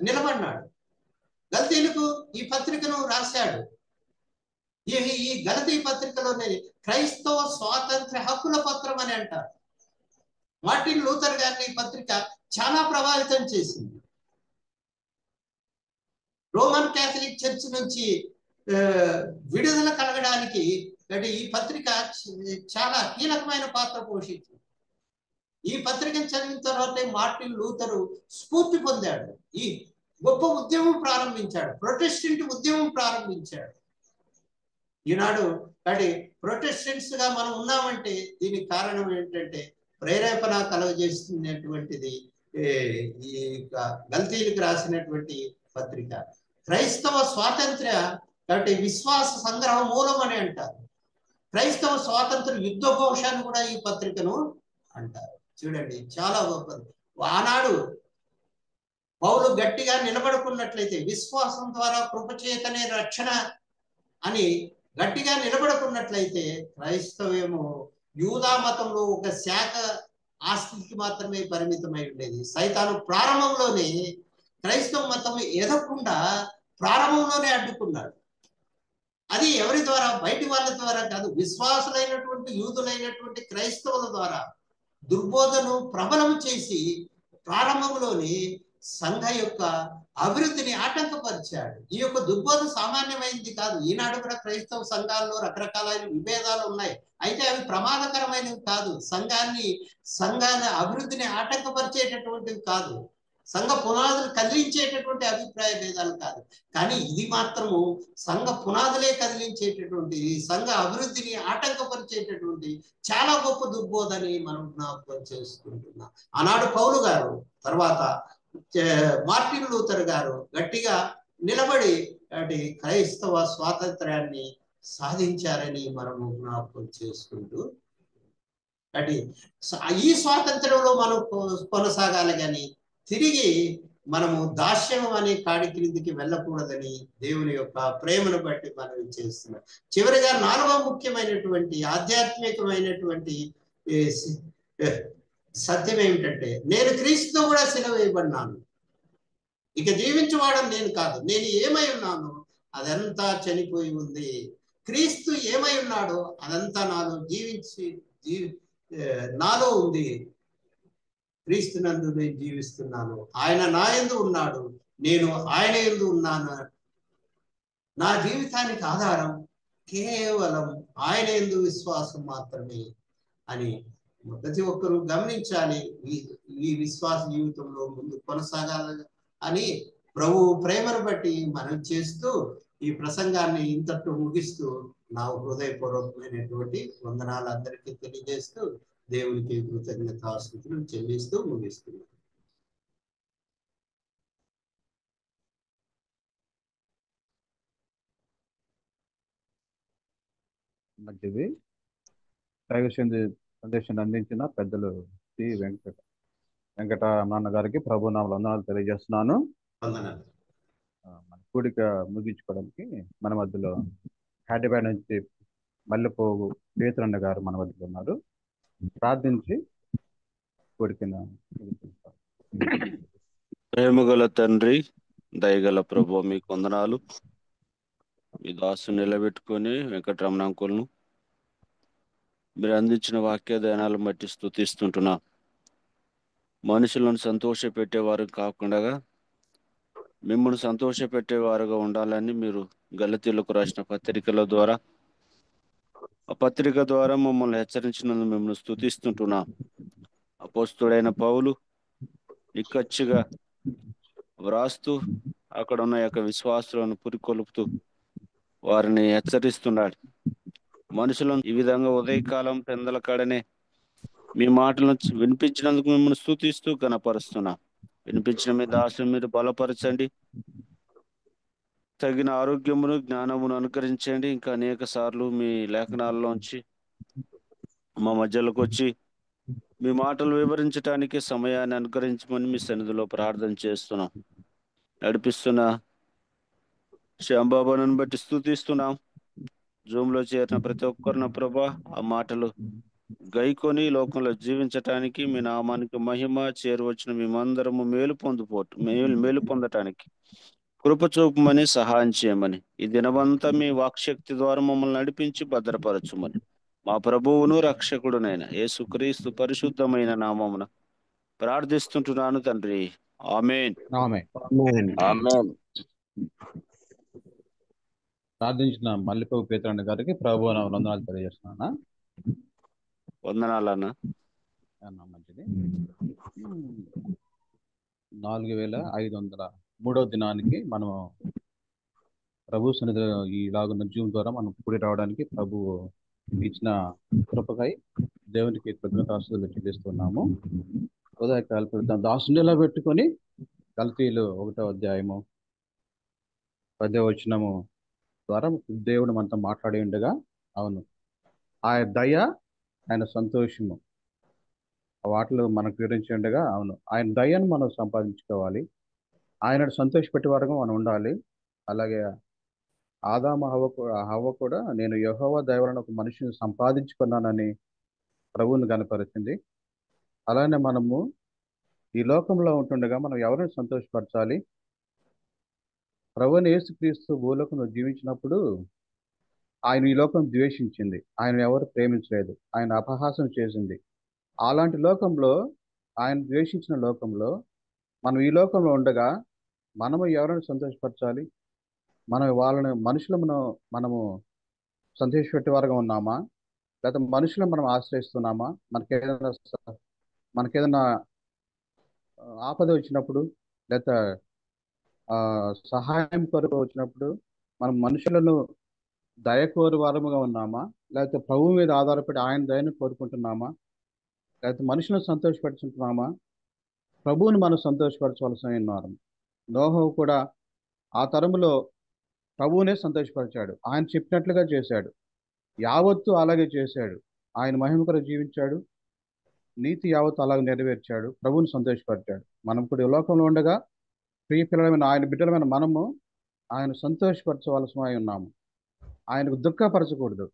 నిలబడినాడు. గల్తీలకు ఈ పత్రికను రాశాడు. ఈ గలతీ పత్రికలోనే క్రైస్తవ స్వాతంత్ర హక్కుల పత్రం అని అంటారు. మార్టిన్ లూథర్ గారిని ఈ పత్రిక చాలా ప్రభావితం చేసింది. రోమన్ క్యాథలిక్ చర్చ్ నుంచి విడుదల కలగడానికి ఈ పత్రిక చాలా కీలకమైన పాత్ర పోషించింది. ఈ పత్రికను చదివిన తర్వాతే మార్టిన్ లూథరు స్ఫూర్తి పొందాడు. ఈ గొప్ప ఉద్యమం ప్రారంభించాడు. ప్రొటెస్టెంట్ ఉద్యమం ప్రారంభించాడు. ఈనాడు ప్రొటెస్టెంట్స్ గా మనం ఉన్నామంటే దీనికి కారణం ఏంటంటే ప్రేరేపణ కలుగజేస్తున్నటువంటిది ఈ గల్తీలకు రాసినటువంటి పత్రిక. క్రైస్తవ స్వాతంత్ర్య కాబట్టి విశ్వాస సంగ్రహ మూలం అని అంటారు. క్రైస్తవ స్వాతంత్ర యుద్ధ ఘోషాన్ని కూడా ఈ పత్రికను అంటారు. చూడండి, చాలా గొప్పది. ఆనాడు పౌలు గట్టిగా నిలబడుకున్నట్లయితే, విశ్వాసం ద్వారా కృపచేతనే రక్షణ అని గట్టిగా నిలబడుకున్నట్లయితే, క్రైస్తవేమో యూదా మతంలో ఒక శాఖ ఆ స్థితికి మాత్రమే పరిమితమై ఉండేది. సైతాను ప్రారంభంలోనే క్రైస్తవ మతం ఎదగకుండా ప్రారంభంలోనే అడ్డుకున్నాడు. అది ఎవరి ద్వారా? బయటి వాళ్ళ ద్వారా కాదు, విశ్వాసులైనటువంటి యూదులైనటువంటి క్రైస్తవుల ద్వారా దుర్బోధను ప్రబలం చేసి ప్రారంభంలోని సంఘ యొక్క అభివృద్ధిని ఆటంకపరిచాడు. ఈ యొక్క దుర్బోధ సామాన్యమైనది కాదు. ఈనాడు కూడా క్రైస్తవ సంఘాల్లో రకరకాలైన విభేదాలు ఉన్నాయి. అయితే అవి ప్రమాదకరమైనవి కాదు. సంఘాన్ని అభివృద్ధిని ఆటంకపరిచేటటువంటివి కాదు. సంఘ పునాదులు కదిలించేటటువంటి అభిప్రాయ భేదాలు కాదు. కానీ ఇది మాత్రము సంఘ పునాదులే కదిలించేటటువంటి, సంఘ అభివృద్ధిని ఆటంకపరిచేటటువంటి చాలా గొప్ప దుర్బోధని మనం జ్ఞాపకం చేసుకుంటున్నాం. ఆనాడు పౌలు గారు, తర్వాత మార్టిన్ లూథర్ గారు గట్టిగా నిలబడి క్రైస్తవ స్వాతంత్ర్యాన్ని సాధించారని మనము జ్ఞాపకం చేసుకుంటూ ఈ స్వాతంత్రంలో మనం కొనసాగాలి కానీ తిరిగి మనము దాస్యం అనే కాడి క్రిందికి వెళ్ళకూడదని దేవుని యొక్క ప్రేమను బట్టి మనం చేస్తున్నాం. చివరిగా 4వ ముఖ్యమైనటువంటి ఆధ్యాత్మికమైనటువంటి సత్యం ఏమిటంటే, నేను క్రీస్తుతో కూడా సిలువ వేయబడినాను. ఇక జీవించేవాడు నేను కాదు, నేను ఏమై ఉన్నాను అదంతా చనిపోయి ఉంది. క్రీస్తు ఏమై ఉన్నాడో అదంతా నాలో ఉంది. క్రీస్తునందు నేను జీవిస్తున్నాను, ఆయన నా యందు ఉన్నాడు, నేను ఆయన యందు ఉన్నాను. నా జీవితానికి ఆధారం కేవలం ఆయన యందు విశ్వాసం మాత్రమే అని ప్రతి ఒక్కరూ గమనించాలి. ఈ విశ్వాస జీవితంలో ముందు కొనసాగాలి అని ప్రభు ప్రేమను బట్టి మనం చేస్తూ ఈ ప్రసంగాన్ని ఇంతటితో ముగిస్తూ నా హృదయపూర్వకమైనటువంటి వందనాలు అందరికీ తెలియజేస్తూ దేవునికి కృతజ్ఞతాస్తుతులు చెల్లిస్తూ ముగిస్తున్నాను. మంచిది. దైవ సందేశాన్ని అందించిన పెద్దలు శ్రీ వెంకట నాన్నగారికి ప్రభు నామములో వందనాలు తెలియజేస్తున్నాను. వందనాలు. మన కూడిక ముగించుకోవడానికి మన మధ్యలో హైదరాబాద్ నుంచి మల్లెపోగు పేతురన్న గారు మన మధ్యలో ఉన్నారు. ప్రార్థించి కూడికను ముగిస్తారు. ప్రేమగల తండ్రి, దయగల ప్రభు, మీకు వందనాలు. మీ దాసు నిలబెట్టుకొని వెంకటరమణ అంకుల్ను మీరు అందించిన వాక్య ధ్యానాలను బట్టి స్తుతిస్తుంటున్నా. మనుషులను సంతోష పెట్టేవారు కాకుండా మిమ్మల్ని సంతోష పెట్టేవారుగా ఉండాలని మీరు గలతీలకు రాసిన పత్రికల ద్వారా, ఆ పత్రిక ద్వారా మమ్మల్ని హెచ్చరించినందుకు మిమ్మల్ని స్తుతిస్తుంటున్నా. అపోస్తుడైన పౌలు నిక్కచ్చిగా వ్రాస్తూ అక్కడ ఉన్న యొక్క విశ్వాసులను పురికొల్పుతూ వారిని హెచ్చరిస్తున్నాడు. మనుషులను ఈ విధంగా ఉదయకాలం పెందల కాడనే మీ మాటలను వినిపించినందుకు మిమ్మల్ని స్తుతిస్తూ గణపరుస్తున్నా. వినిపించిన మీ దాసుని మీరు బలపరచండి, తగిన ఆరోగ్యమును జ్ఞానమును అనుకరించండి. ఇంకా అనేక సార్లు మీ లేఖనాల్లోంచి మా మధ్యలోకి వచ్చి మీ మాటలు వివరించడానికి సమయాన్ని అనుకరించమని మీ సన్నిధిలో ప్రార్థన చేస్తున్నాం. నడిపిస్తున్న శ్యాంబాబాను బట్టి స్తుతిస్తున్నాం. జూమ్లో చేరిన ప్రతి ఒక్కరిన ప్రభా ఆ మాటలు గైకొని లోకంలో జీవించటానికి, మీ నామానికి మహిమ చేరువచ్చిన మేమందరము మేలు పొందటానికి కృప చూపమని, సహాయం చేయమని, ఈ దినమంతా మీ వాక్శక్తి ద్వారా మమ్మల్ని నడిపించి భద్రపరచుమని మా ప్రభువును రక్షకుడునైన యేసుక్రీస్తు పరిశుద్ధమైన నామమున ప్రార్థిస్తుంటున్నాను తండ్రి. ఆమేన్. ఆమేన్. ప్రార్థించిన మల్లెపోగు పేతురన్న గారికి ప్రభు నామములో వందనాలు తెలియజేస్తున్నాను. వందనాలన్న. మంచిది. 4503వ దినానికి మనము ప్రభు సన్నిధి ఈలాగున్న జూమ్ ద్వారా మనం కూడి రావడానికి ప్రభు ఇచ్చిన కృపకై దేవునికి కృతజ్ఞతాస్తుతులు చెల్లిస్తున్నాము. ఉదయకాల దాసుని ఎలా పెట్టుకొని గలతీయులు 1వ అధ్యాయము 10వ వచనము ద్వారా దేవుడు మనతో మాట్లాడి ఉండగా, అవును, ఆయన దయ, ఆయన సంతోషము వాటిలో మనకు వివరించి ఉండగా, అవును, ఆయన దయను మనం సంపాదించుకోవాలి, ఆయన సంతోషపెట్టే వరకు మనం ఉండాలి. అలాగే ఆదాము హవ్వ కూడా నేను యెహోవా దయ వలన ఒక మనిషిని సంపాదించుకున్నానని ప్రభువుని కనపరిచింది. అలానే మనము ఈ లోకంలో ఉంటుండగా మనం ఎవరిని సంతోషపరచాలి? ప్రభువైన యేసుక్రీస్తు భూలోకంలో జీవించినప్పుడు ఆయన ఈ లోకం ద్వేషించింది, ఆయన ఎవరు ప్రేమించలేదు, ఆయన అపహాసం చేసింది. అలాంటి లోకంలో, ఆయన ద్వేషించిన లోకంలో మనం ఈ లోకంలో ఉండగా మనము ఎవరిని సంతోషపరచాలి? మనం వాళ్ళని మనుషులను మనము సంతోషపెట్టే వారుగా ఉన్నామా? లేకపోతే మనుషులను మనం ఆశ్రయిస్తున్నామా? మనకేదైనా ఆపద వచ్చినప్పుడు, లేకపోతే సహాయం కొరకు వచ్చినప్పుడు మనం మనుషులను దయకోరు వారముగా ఉన్నామా? లేకపోతే ప్రభువు మీద ఆధారపడి ఆయన దయను కోరుకుంటున్నామా? లేకపోతే మనుషులను సంతోషపరుచుకుంటున్నామా? ప్రభువుని మనం సంతోషపరచవలసిన ఉన్నారు. నోహవు కూడా ఆ తరములో ప్రభువునే సంతోషపరిచాడు, ఆయన చెప్పినట్లుగా చేశాడు, యావత్తు అలాగే చేశాడు. ఆయన మహిమ కొరకు జీవించాడు, నీతి యావత్తు అలాగే నెరవేర్చాడు, ప్రభువుని సంతోషపరిచాడు. మనం కూడా ఈ లోకంలో ఉండగా ప్రియ పిల్లలమైన ఆయన బిడ్డలమైన మనము ఆయన సంతోషపరచవలసినై ఉన్నాము. ఆయనకు దుఃఖపరచకూడదు.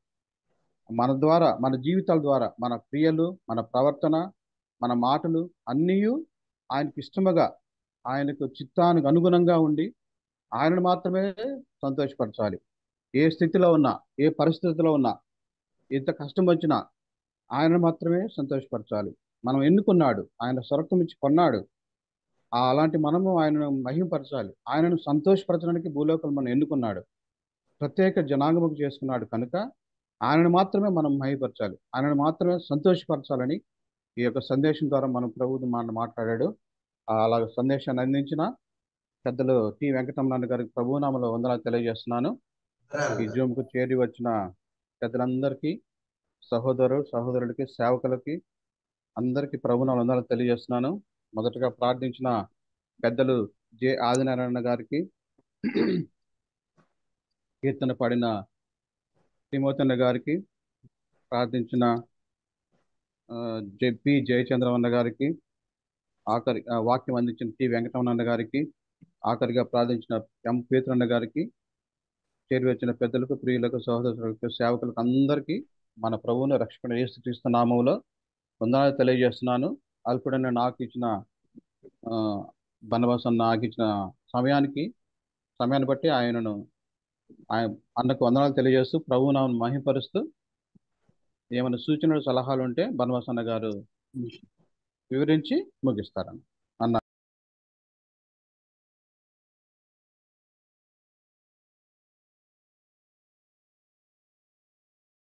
మన ద్వారా, మన జీవితాల ద్వారా, మన క్రియలు, మన ప్రవర్తన, మన మాటలు అన్నీ ఆయనకు ఇష్టముగా, ఆయనకు చిత్తానికి అనుగుణంగా ఉండి ఆయనను మాత్రమే సంతోషపరచాలి. ఏ స్థితిలో ఉన్నా, ఏ పరిస్థితిలో ఉన్నా, ఎంత కష్టం వచ్చినా ఆయనను మాత్రమే సంతోషపరచాలి. మనం ఎన్నుకున్నాడు, ఆయన స్వరక్తం ఇచ్చి కొన్నాడు. అలాంటి మనము ఆయనను మహిమపరచాలి. ఆయనను సంతోషపరచడానికి భూలోకం మనం ఎన్నుకున్నాడు, ప్రత్యేక జనాంగముకు చేసుకున్నాడు కనుక ఆయనను మాత్రమే మనం మహిమపరచాలి, ఆయనను మాత్రమే సంతోషపరచాలని ఈ యొక్క సందేశం ద్వారా మనం ప్రభువు మన మాట్లాడాడు. అలాగ సందేశాన్ని అందించిన పెద్దలు టి వెంకటరమణ గారికి ప్రభునామలో వందనాలు తెలియజేస్తున్నాను. ఈ జూమ్కు చేరి వచ్చిన పెద్దలందరికీ, సహోదరులకి, సేవకులకి అందరికీ ప్రభునామలో వందనాలు తెలియజేస్తున్నాను. మొదటగా ప్రార్థించిన పెద్దలు జె ఆదినారాయణ గారికి, కీర్తన పాడిన తిమోతన్న గారికి, ప్రార్థించిన పి జయచంద్రవన్న గారికి, వాక్యం అందించిన టి వెంకటరమణ గారికి, ఆఖరిగా ప్రార్థించిన ఎం పీతరన్న గారికి, చేరి వచ్చిన పెద్దలకు, ప్రియులకు, సహోదరులకు, సేవకులకు అందరికీ మన ప్రభువును రక్షకుడు యేసుక్రీస్తు నామములో వందనాలు తెలియజేస్తున్నాను. అల్పుడైన నాకు ఇచ్చిన బనవాసం నాకు ఇచ్చిన సమయాన్ని బట్టి అన్నకు వందనాలు తెలియజేస్తూ ప్రభువు నామమును మహిమపరుస్తూ ఏమైనా సూచనలు, సలహాలు ఉంటే బనవాసన్న గారు వివరించి ముగిస్తారన్న.